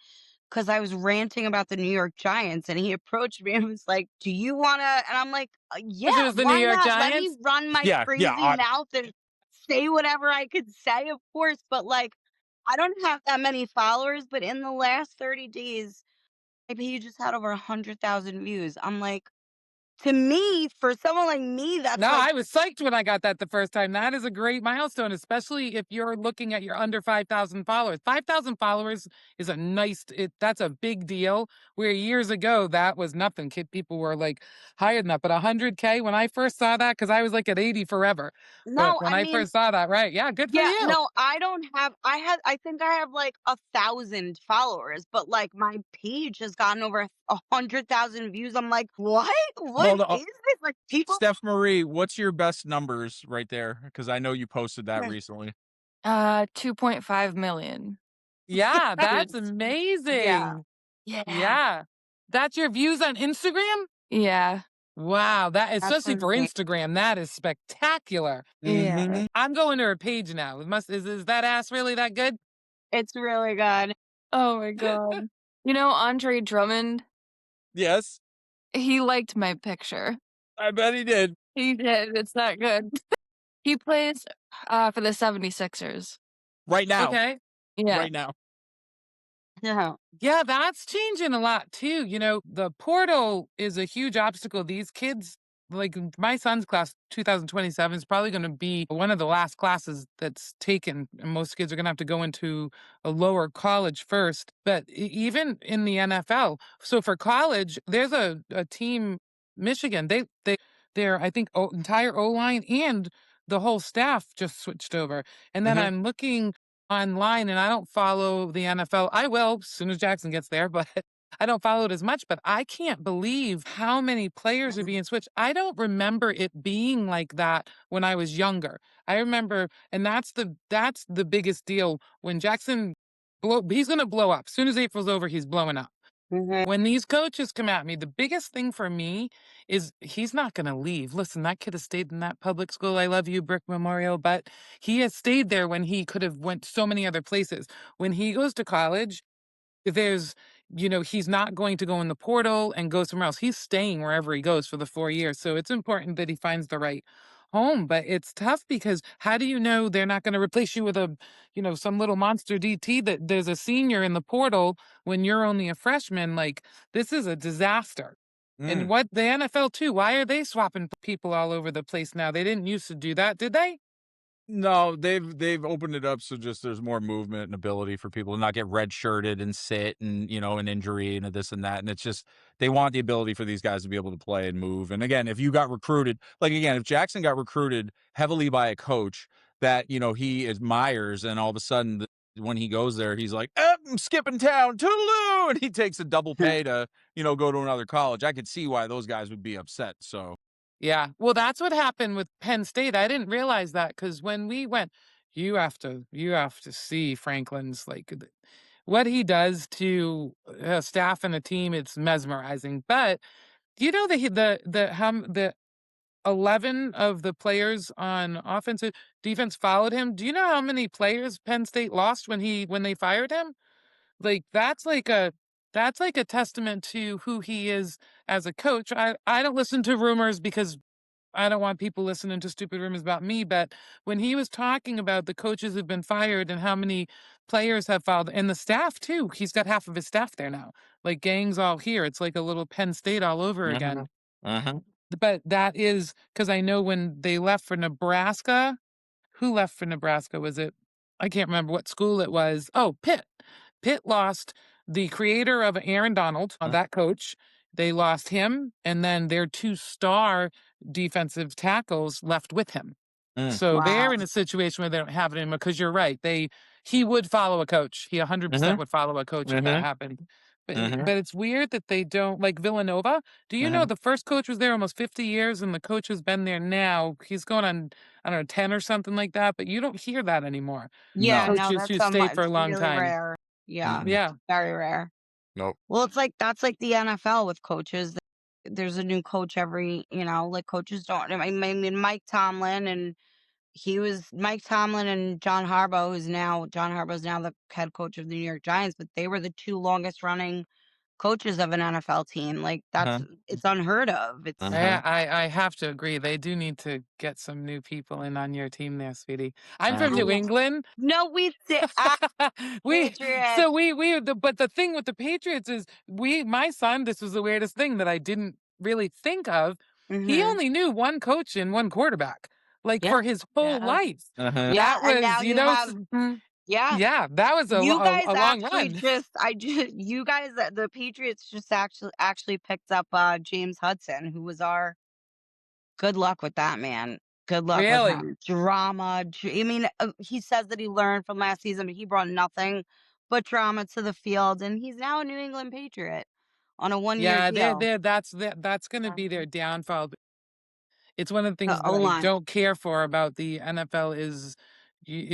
because I was ranting about the New York Giants, and he approached me and was like, "Do you want to?" And I'm like, "Yeah, Because it was the New why York not? Let me Giants? run my Yeah, yeah. crazy mouth and say whatever I could say, of course." But like, I don't have that many followers, but in the last 30 days, my page just had over 100,000 views. I'm like, to me, for someone like me, that's No, like, I was psyched when I got that the first time. That is a great milestone, especially if you're looking at your under 5,000 followers. 5,000 followers is that's a big deal. Where years ago that was nothing. People were like higher than that. But 100K when I first saw that, because I was like at 80 forever. But no, when I I mean, first saw that, right? Yeah, good for yeah, you. no, I don't have. I think I have like 1,000 followers, but like my page has gotten over 100,000 views. I'm like, what? What Hold is on, this? Like people. Steph Marie, what's your best numbers right there? Because I know you posted that recently. 2.5 million. Yeah, that's It's- yeah, amazing. Yeah. Yeah. That's your views on Instagram? Yeah. Wow, that that's especially for insane. Instagram, that is spectacular. Yeah. Mm-hmm. I'm going to her page now. Is that ass really that good? It's really good. Oh my god. You know, Andre Drummond, Yes, he liked my picture. I bet he did. He did. It's that good. He plays for the 76ers. Right now, Okay. Yeah. right now. Yeah. Yeah, that's changing a lot too. The portal is a huge obstacle. These kids, like my son's class, 2027, is probably going to be one of the last classes that's taken. And most kids are going to have to go into a lower college first. But even in the NFL, so for college, there's a team, Michigan. Their I think entire O line and the whole staff just switched over. And then Mm-hmm. I'm looking online and I don't follow the NFL. I will as soon as Jackson gets there, but I don't follow it as much. But I can't believe how many players are being switched. I don't remember it being like that when I was younger. I remember, and that's the biggest deal when Jackson he's gonna blow up. As soon as April's over, he's blowing up. When these coaches come at me, the biggest thing for me is he's not going to leave. Listen, that kid has stayed in that public school. I love you, Brick Memorial, but he has stayed there when he could have went so many other places. When he goes to college, there's, he's not going to go in the portal and go somewhere else. He's staying wherever he goes for the 4 years. So it's important that he finds the right home. But it's tough because how do you know they're not going to replace you with some little monster DT that there's a senior in the portal when you're only a freshman? Like, this is a disaster. And what the NFL too, why are they swapping people all over the place now? They didn't used to do that, did they? No, they've opened it up so just there's more movement and ability for people to not get red-shirted and sit and, an injury and a this and that, and it's just they want the ability for these guys to be able to play and move, and again, if you got recruited if Jackson got recruited heavily by a coach that, he admires, and all of a sudden, when he goes there, he's like, I'm skipping town, toodaloo, and he takes a double pay to, go to another college. I could see why those guys would be upset, so. Yeah. Well, that's what happened with Penn State. I didn't realize that because when we went, you have to see Franklin's what he does to staff and a team. It's mesmerizing. But the 11 of the players on offensive defense followed him. Do you know how many players Penn State lost when they fired him? Like that's like a testament to who he is as a coach. I don't listen to rumors because I don't want people listening to stupid rumors about me, but when he was talking about the coaches who've been fired and how many players have filed, and the staff too, he's got half of his staff there now. Like gangs all here. It's like a little Penn State all over again. But that is because I know when they left for Nebraska, who left for Nebraska? Was it? I can't remember what school it was. Oh, Pitt. Pitt lost the creator of Aaron Donald, that coach. They lost him, and then their two-star defensive tackles left with him. So they're Wow. in a situation where they don't have it anymore. Because you're right, he would follow a coach. He 100% would follow a coach if that happened. But it's weird that they don't like Villanova. Do you know the first coach was there almost 50 years, and the coach has been there now? He's going on, I don't know, 10 or something like that. But you don't hear that anymore. Yeah, No. no, Coaches that's who stay for it's a long really time. rare. Yeah, Yeah. very rare. Nope. Well, it's like that's like the NFL with coaches. There's a new coach every, like coaches don't. I mean, Mike Tomlin and Mike Tomlin and John Harbaugh's now the head coach of the New York Giants, but they were the two longest running coaches of an NFL team. Like it's unheard of. It's Yeah, I have to agree. They do need to get some new people in on your team there, sweetie. I'm from I New know. England. No, we did. we Patriots. so but the thing with the Patriots is my son, this was the weirdest thing that I didn't really think of. He only knew one coach and one quarterback, like Yeah. for his whole Yeah. life. Yeah, That and now was, you have yeah, that was a you guys long actually run. you guys the Patriots just actually picked up James Hudson, who was our good luck with that man. Good luck with Really? him. Drama. I mean, he says that he learned from last season, but he brought nothing but drama to the field, and he's now a New England Patriot on a 1-year Yeah, deal. that's going to be their downfall. It's one of the The things that O I line. don't care for about the NFL is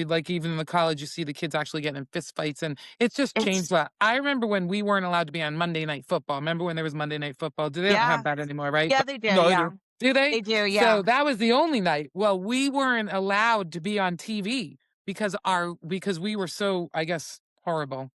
like even in the college, you see the kids actually getting in fist fights, and it's just changed a lot. I remember when we weren't allowed to be on Monday Night Football. Remember when there was Monday Night Football? They don't have Yeah, that anymore, right? yeah, they do. No, they Yeah, do. Do they? they do. So Yeah. that was the only night. Well, we weren't allowed to be on TV because we were so, I guess, horrible.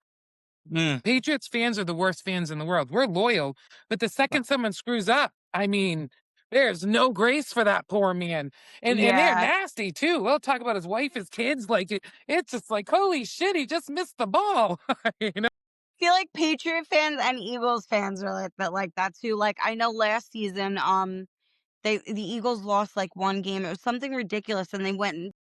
Patriots fans are the worst fans in the world. We're loyal, but the second someone screws up, I mean, there's no grace for that poor man. And they're Yeah. nasty too. We'll talk about his wife, his kids. Like it's just like, holy shit, he just missed the ball. I feel like Patriot fans and Eagles fans are like that too. Like I know last season, the Eagles lost like one game. It was something ridiculous, and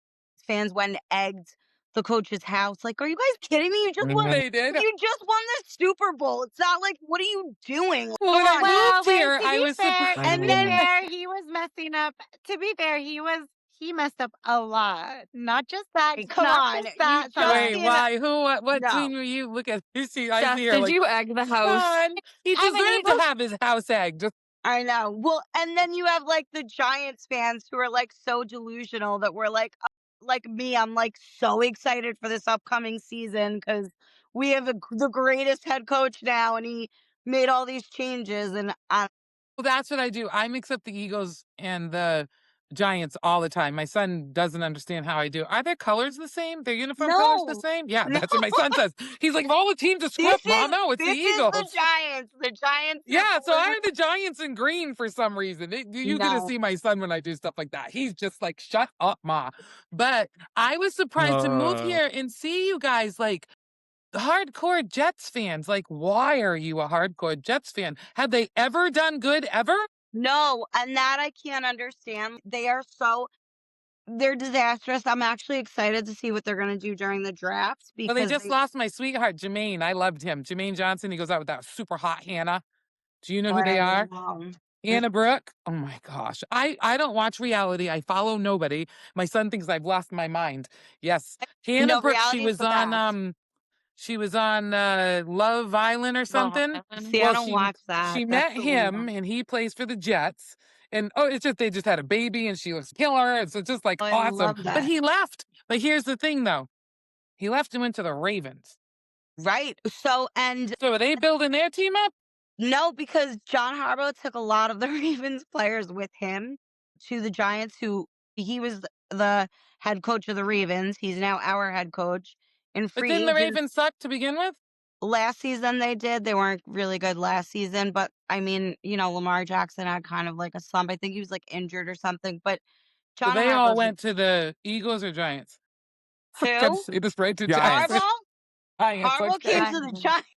fans went and egged the coach's house. Like, are you guys kidding me? They did. You just won the Super Bowl. It's not like, what are you doing? Well, Come when I on. Well, moved wait, here, to I be was fair, surprised. And then he was messing up. To be fair, he messed up a lot. Not just that. come Not on, just you that. just Wait, seen why? Who? What no. team were you? Look at you. See, I Jess, see her did like, you egg the house? son, he I'm an deserved to Eagles have his house egged. I know. Well, and then you have like the Giants fans who are like so delusional that we're like me, I'm like so excited for this upcoming season because we have the greatest head coach now, and he made all these changes, and Well, that's what I do. I mix up the Eagles and the Giants all the time. My son doesn't understand how I do. Are their colors the same? Their uniform colors the no, same? Yeah, no. that's what my son says. He's like, if all the teams are This script, Mom, no, it's the is the Eagles. Giants. The Giants are Yeah, so blue. I have the Giants in green for some reason. You're gonna No. see my son when I do stuff like that. He's just like, shut up, Ma. But I was surprised to move here and see you guys like hardcore Jets fans. Like, why are you a hardcore Jets fan? Have they ever done good ever? No, and that I can't understand. They're disastrous. I'm actually excited to see what they're gonna do during the draft Well, they because just lost my sweetheart, Jermaine. I loved him. Jermaine Johnson, he goes out with that super hot Hannah. Do you know who they are? Anna Brooke? Oh my gosh. I don't watch reality. I follow nobody. My son thinks I've lost my mind. Yes. Hannah No, Brooke, reality is the best. she was on Love Island or something. See, I Well, don't watch that. she That's met the him weirdo. and he plays for the Jets. And oh, it's just they just had a baby and she was killer. It's just like Oh, I awesome. love But that. he left. But here's the thing though. He left and went to the Ravens. Right. So, and So are they building their team up? no, because John Harbaugh took a lot of the Ravens players with him to the Giants, who he was the head coach of the Ravens. He's now our head coach. In But free didn't the agents, Ravens suck to begin with? last season they did. They weren't really good last season, but I mean, Lamar Jackson had kind of like a slump. I think he was like injured or something. But So John they all Harbaugh's went to the Eagles or Giants? Gotta who? say this right to Giants. Giants. Harbaugh? Giants, Harbaugh came okay. to the Giants.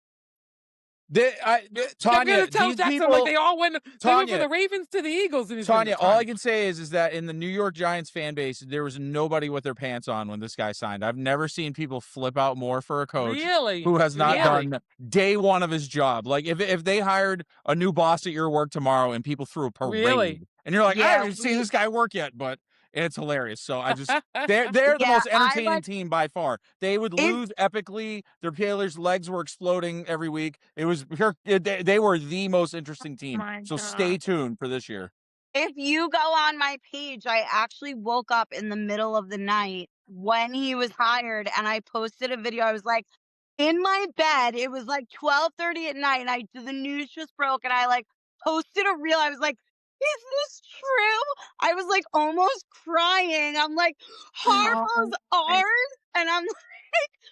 They're I'm gonna Tanya, tell these Jackson people, like they all went. They went from Tanya, the Ravens to the Eagles, and he's Tanya, gonna all I can say is that in the New York Giants fan base, there was nobody with their pants on when this guy signed. I've never seen people flip out more for a coach really, who has not really. done day one of his job. Like if they hired a new boss at your work tomorrow and people threw a parade, Really? and you're like, I Yeah, haven't seen this guy work yet, but it's hilarious. So I just they're the yeah, most I entertaining like team by far. They would if lose epically. Their players' legs were exploding every week. It was they were the most interesting team. My So stay God. tuned for this year. if you go on my page, I actually woke up in the middle of the night when he was hired, and I posted a video. I was like in my bed. It was like 12:30 at night, and the news just broke, and I like posted a reel. I was like, "Is this true?" I was like almost crying. I'm like, "Harbaugh's ours," and I'm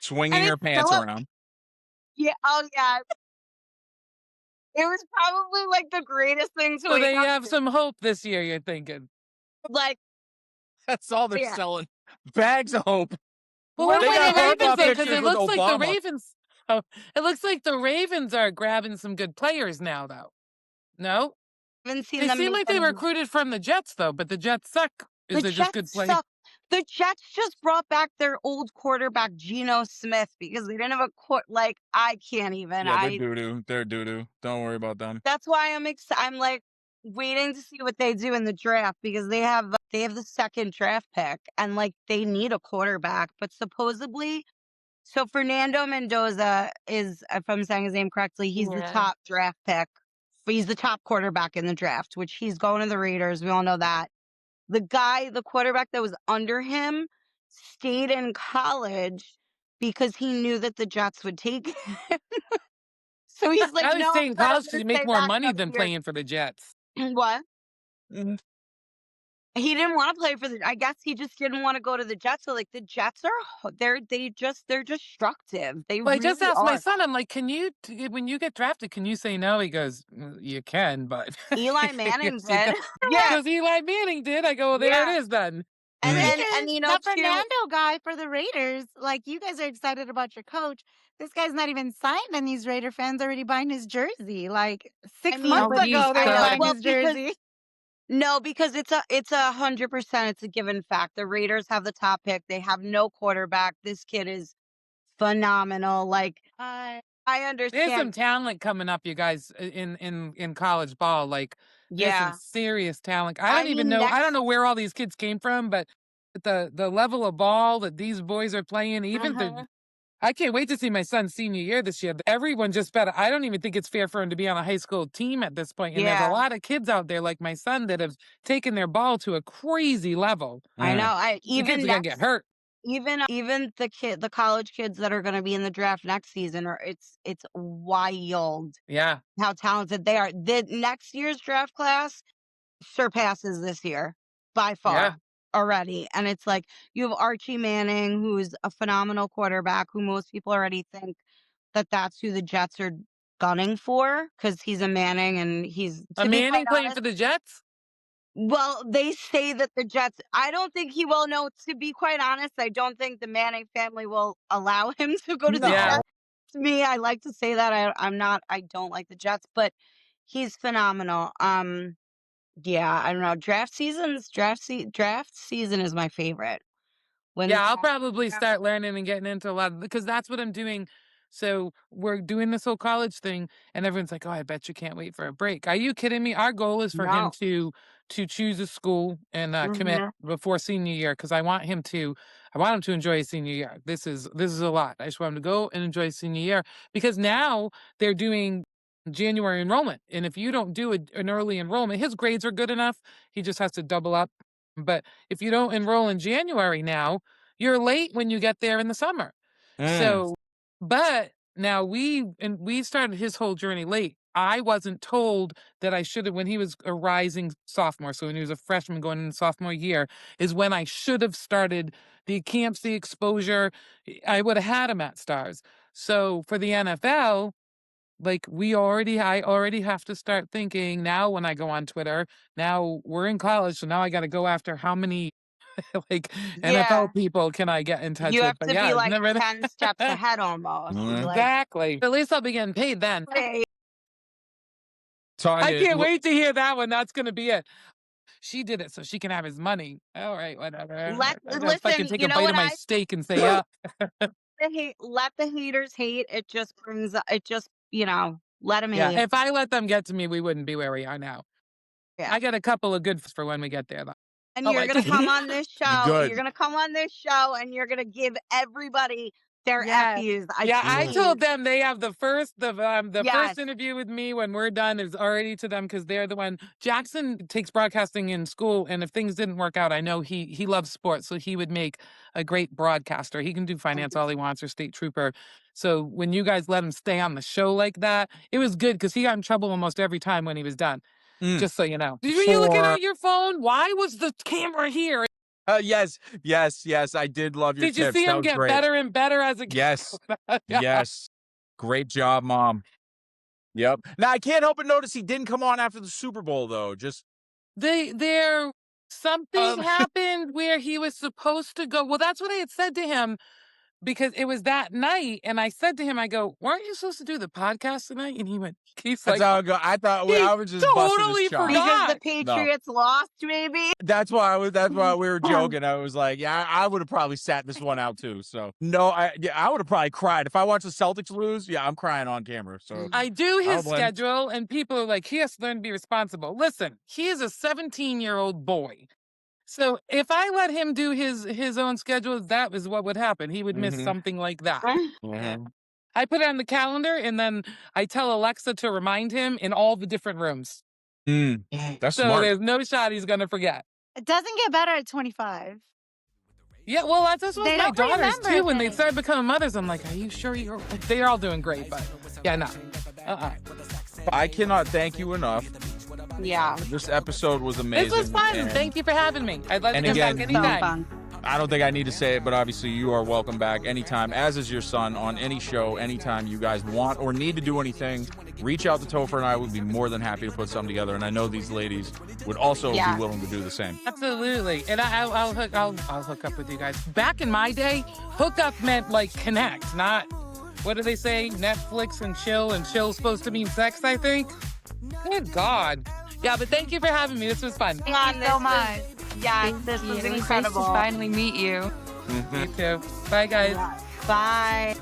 Swinging and your it's pants so around. yeah. Oh yeah. It was probably like the greatest thing to So wake they up have to. some hope this year. You're thinking? Like, That's all they're yeah. selling. Bags of hope. Well, What we're They about got winning the Ravens Harbaugh though, Ravens? because pictures it with looks like the Obama. Ravens. Oh, it looks like the Ravens are grabbing some good players now, though. No, Haven't seen they them seem make like they any. recruited from the Jets though, but the Jets suck. Is The there just good Jets players? suck. The Jets just brought back their old quarterback Geno Smith because they didn't have a like I can't even. Yeah, they're doo-doo. They're doo-doo. Don't worry about them. That's why I'm like waiting to see what they do in the draft because they have the second draft pick and like they need a quarterback, but supposedly so Fernando Mendoza is, if I'm saying his name correctly, he's the top draft pick. He's the top quarterback in the draft, which he's going to the Raiders. We all know that. The quarterback that was under him stayed in college because he knew that the Jets would take him. So he's like, I would no, stay in but I'm college because gonna you make stay more back money up than here. playing for the Jets. What? Mhm. He didn't want to play for I guess he just didn't want to go to the Jets. So like the Jets are they're destructive. They Well, I just really asked my are. son. I'm like, "Can you, when you get drafted, can you say no?" He goes, "You can, but Eli Manning yes, you did. can." Yeah. Because Eli Manning did. I go, well, there Yeah. it is then. And Mm. then The too, Fernando guy for the Raiders, like you guys are excited about your coach. This guy's not even signed, and these Raider fans already buying his jersey. Like I 6 mean, months Oh, he's ago, they were I know. buying good. Well, his because jersey. no, because it's 100%. It's a given fact. The Raiders have the top pick. They have no quarterback. This kid is phenomenal. Like I There's some understand. talent coming up, you guys, in college ball. Like there's some Yeah. serious talent. I I don't even mean, know. I don't next. know where all these kids came from, but the level of ball that these boys are playing, even Mhm. I can't wait to see my son's senior year this year. Everyone just better. I don't even think it's fair for him to be on a high school team at this point. And there's a Yeah. lot of kids out there like my son that have taken their ball to a crazy level. I know. Mm. The kids Even are gonna get next. hurt. even the college kids that are going to be in the draft next season it's wild Yeah. how talented they are. The next year's draft class surpasses this year by Yeah. far already. And it's like you have Archie Manning, who's a phenomenal quarterback, who most people already think that that's who the Jets are gunning for because he's a Manning and he's, A to be quite Manning playing honest, for the Jets? well, they say that the Jets, I don't think he will. No, to be quite honest, I don't think the Manning family will allow him to go to the Yeah. Jets. To me, I like to say that I don't like the Jets, but he's phenomenal. Yeah, I don't know. Draft season is my favorite. When the Yeah, I'll draft probably start learning and getting into a lot of, because that's what I'm doing. So we're doing this whole college thing, and everyone's like, "Oh, I bet you can't wait for a break." Are you kidding me? Our goal is for him no. to choose a school and commit Mhm. before senior year, because I want him to enjoy his senior year. This is a lot. I just want him to go and enjoy his senior year, because now they're doing January enrollment, and if you don't do an early enrollment, his grades are good enough. He just has to double up. But if you don't enroll in January now, you're late when you get there in the summer. So, but now we started his whole journey late. I wasn't told that I should have, when he was a rising sophomore. So when he was a freshman going into sophomore year is when I should have started the camps, the exposure. I would have had him at Stars. So for the NFL, like I already have to start thinking now when I go on Twitter. Now we're in college, so now I got to go after how many like Yeah. NFL people can I get in touch You with? have But to be yeah, like never 10 steps ahead almost. Like, exactly. At least I'll be getting paid then. hey, I Tanya, can't wait to hear that one. That's gonna be it. She did it so she can have his money. All right, whatever. I'm gonna fucking listen, take you a know bite what of my I steak and say, yeah. let the haters hate. It just brings it just, let them Yeah. hate. If I let them get to me, we wouldn't be where we are now. Yeah. I got a couple of good for when we get there though. And Oh, you're like going to come on this show. good. You're going to come on this show and you're going to give everybody their Yes. FUs. Yeah, I please. told them they have the first Yes. first interview with me when we're done is already to them because they're the one. Jackson takes broadcasting in school, and if things didn't work out, I know he loves sports, so he would make a great broadcaster. He can do finance all he wants or state trooper. So when you guys let him stay on the show like that, it was good because he got in trouble almost every time when he was done. Just so you know. Were you looking at your phone? Why was the camera here? yes, I did love your Did you tips. see That him was get great. better and better as a Yes, Yeah. yes. Great job, Mom. Yep. Now I can't help but notice he didn't come on after the Super Bowl though. Just There something happened where he was supposed to go. Well, that's what I had said to him because it was that night, and I said to him, I go, "Weren't you supposed to do the podcast tonight?" And he's that's like, how I go. I thought he I was just busting totally his chops. Because the forgot. Patriots lost, maybe. That's why we were joking. I was like, yeah, I would have probably sat this one out too. So no, I would have probably cried if I watched the Celtics lose. Yeah, I'm crying on camera. So I do I'll his blame- schedule, and people are like, he has to learn to be responsible. Listen, he is a 17-year-old boy. So if I let him do his own schedule, that is what would happen. He would miss something like that. I put it on the calendar, and then I tell Alexa to remind him in all the different rooms. That's So smart. there's no shot he's gonna forget. It doesn't get better at 25. Yeah, well, that's what They my don't daughters remember too. When they things. start becoming mothers, I'm like, are you sure you're? They're all doing great, but yeah, no. I cannot thank you enough. Yeah. This episode was amazing. This was fun. and Thank you for having me. I'd love to And come again, back you- anytime. I don't think I need to say it, but obviously you are welcome back anytime, as is your son, on any show, anytime you guys want or need to do anything. Reach out to Topher and I would be more than happy to put something together, and I know these ladies would also be willing to do the same. Absolutely, and I'll hook up with you guys. Back in my day, hook up meant like connect, not what do they say? Netflix and chill's supposed to mean sex, I think. Good God. Yeah, but thank you for having me. This was fun. Thank you so much. Yeah, this was It was nice incredible. to finally meet you. You too. Bye, guys. Bye.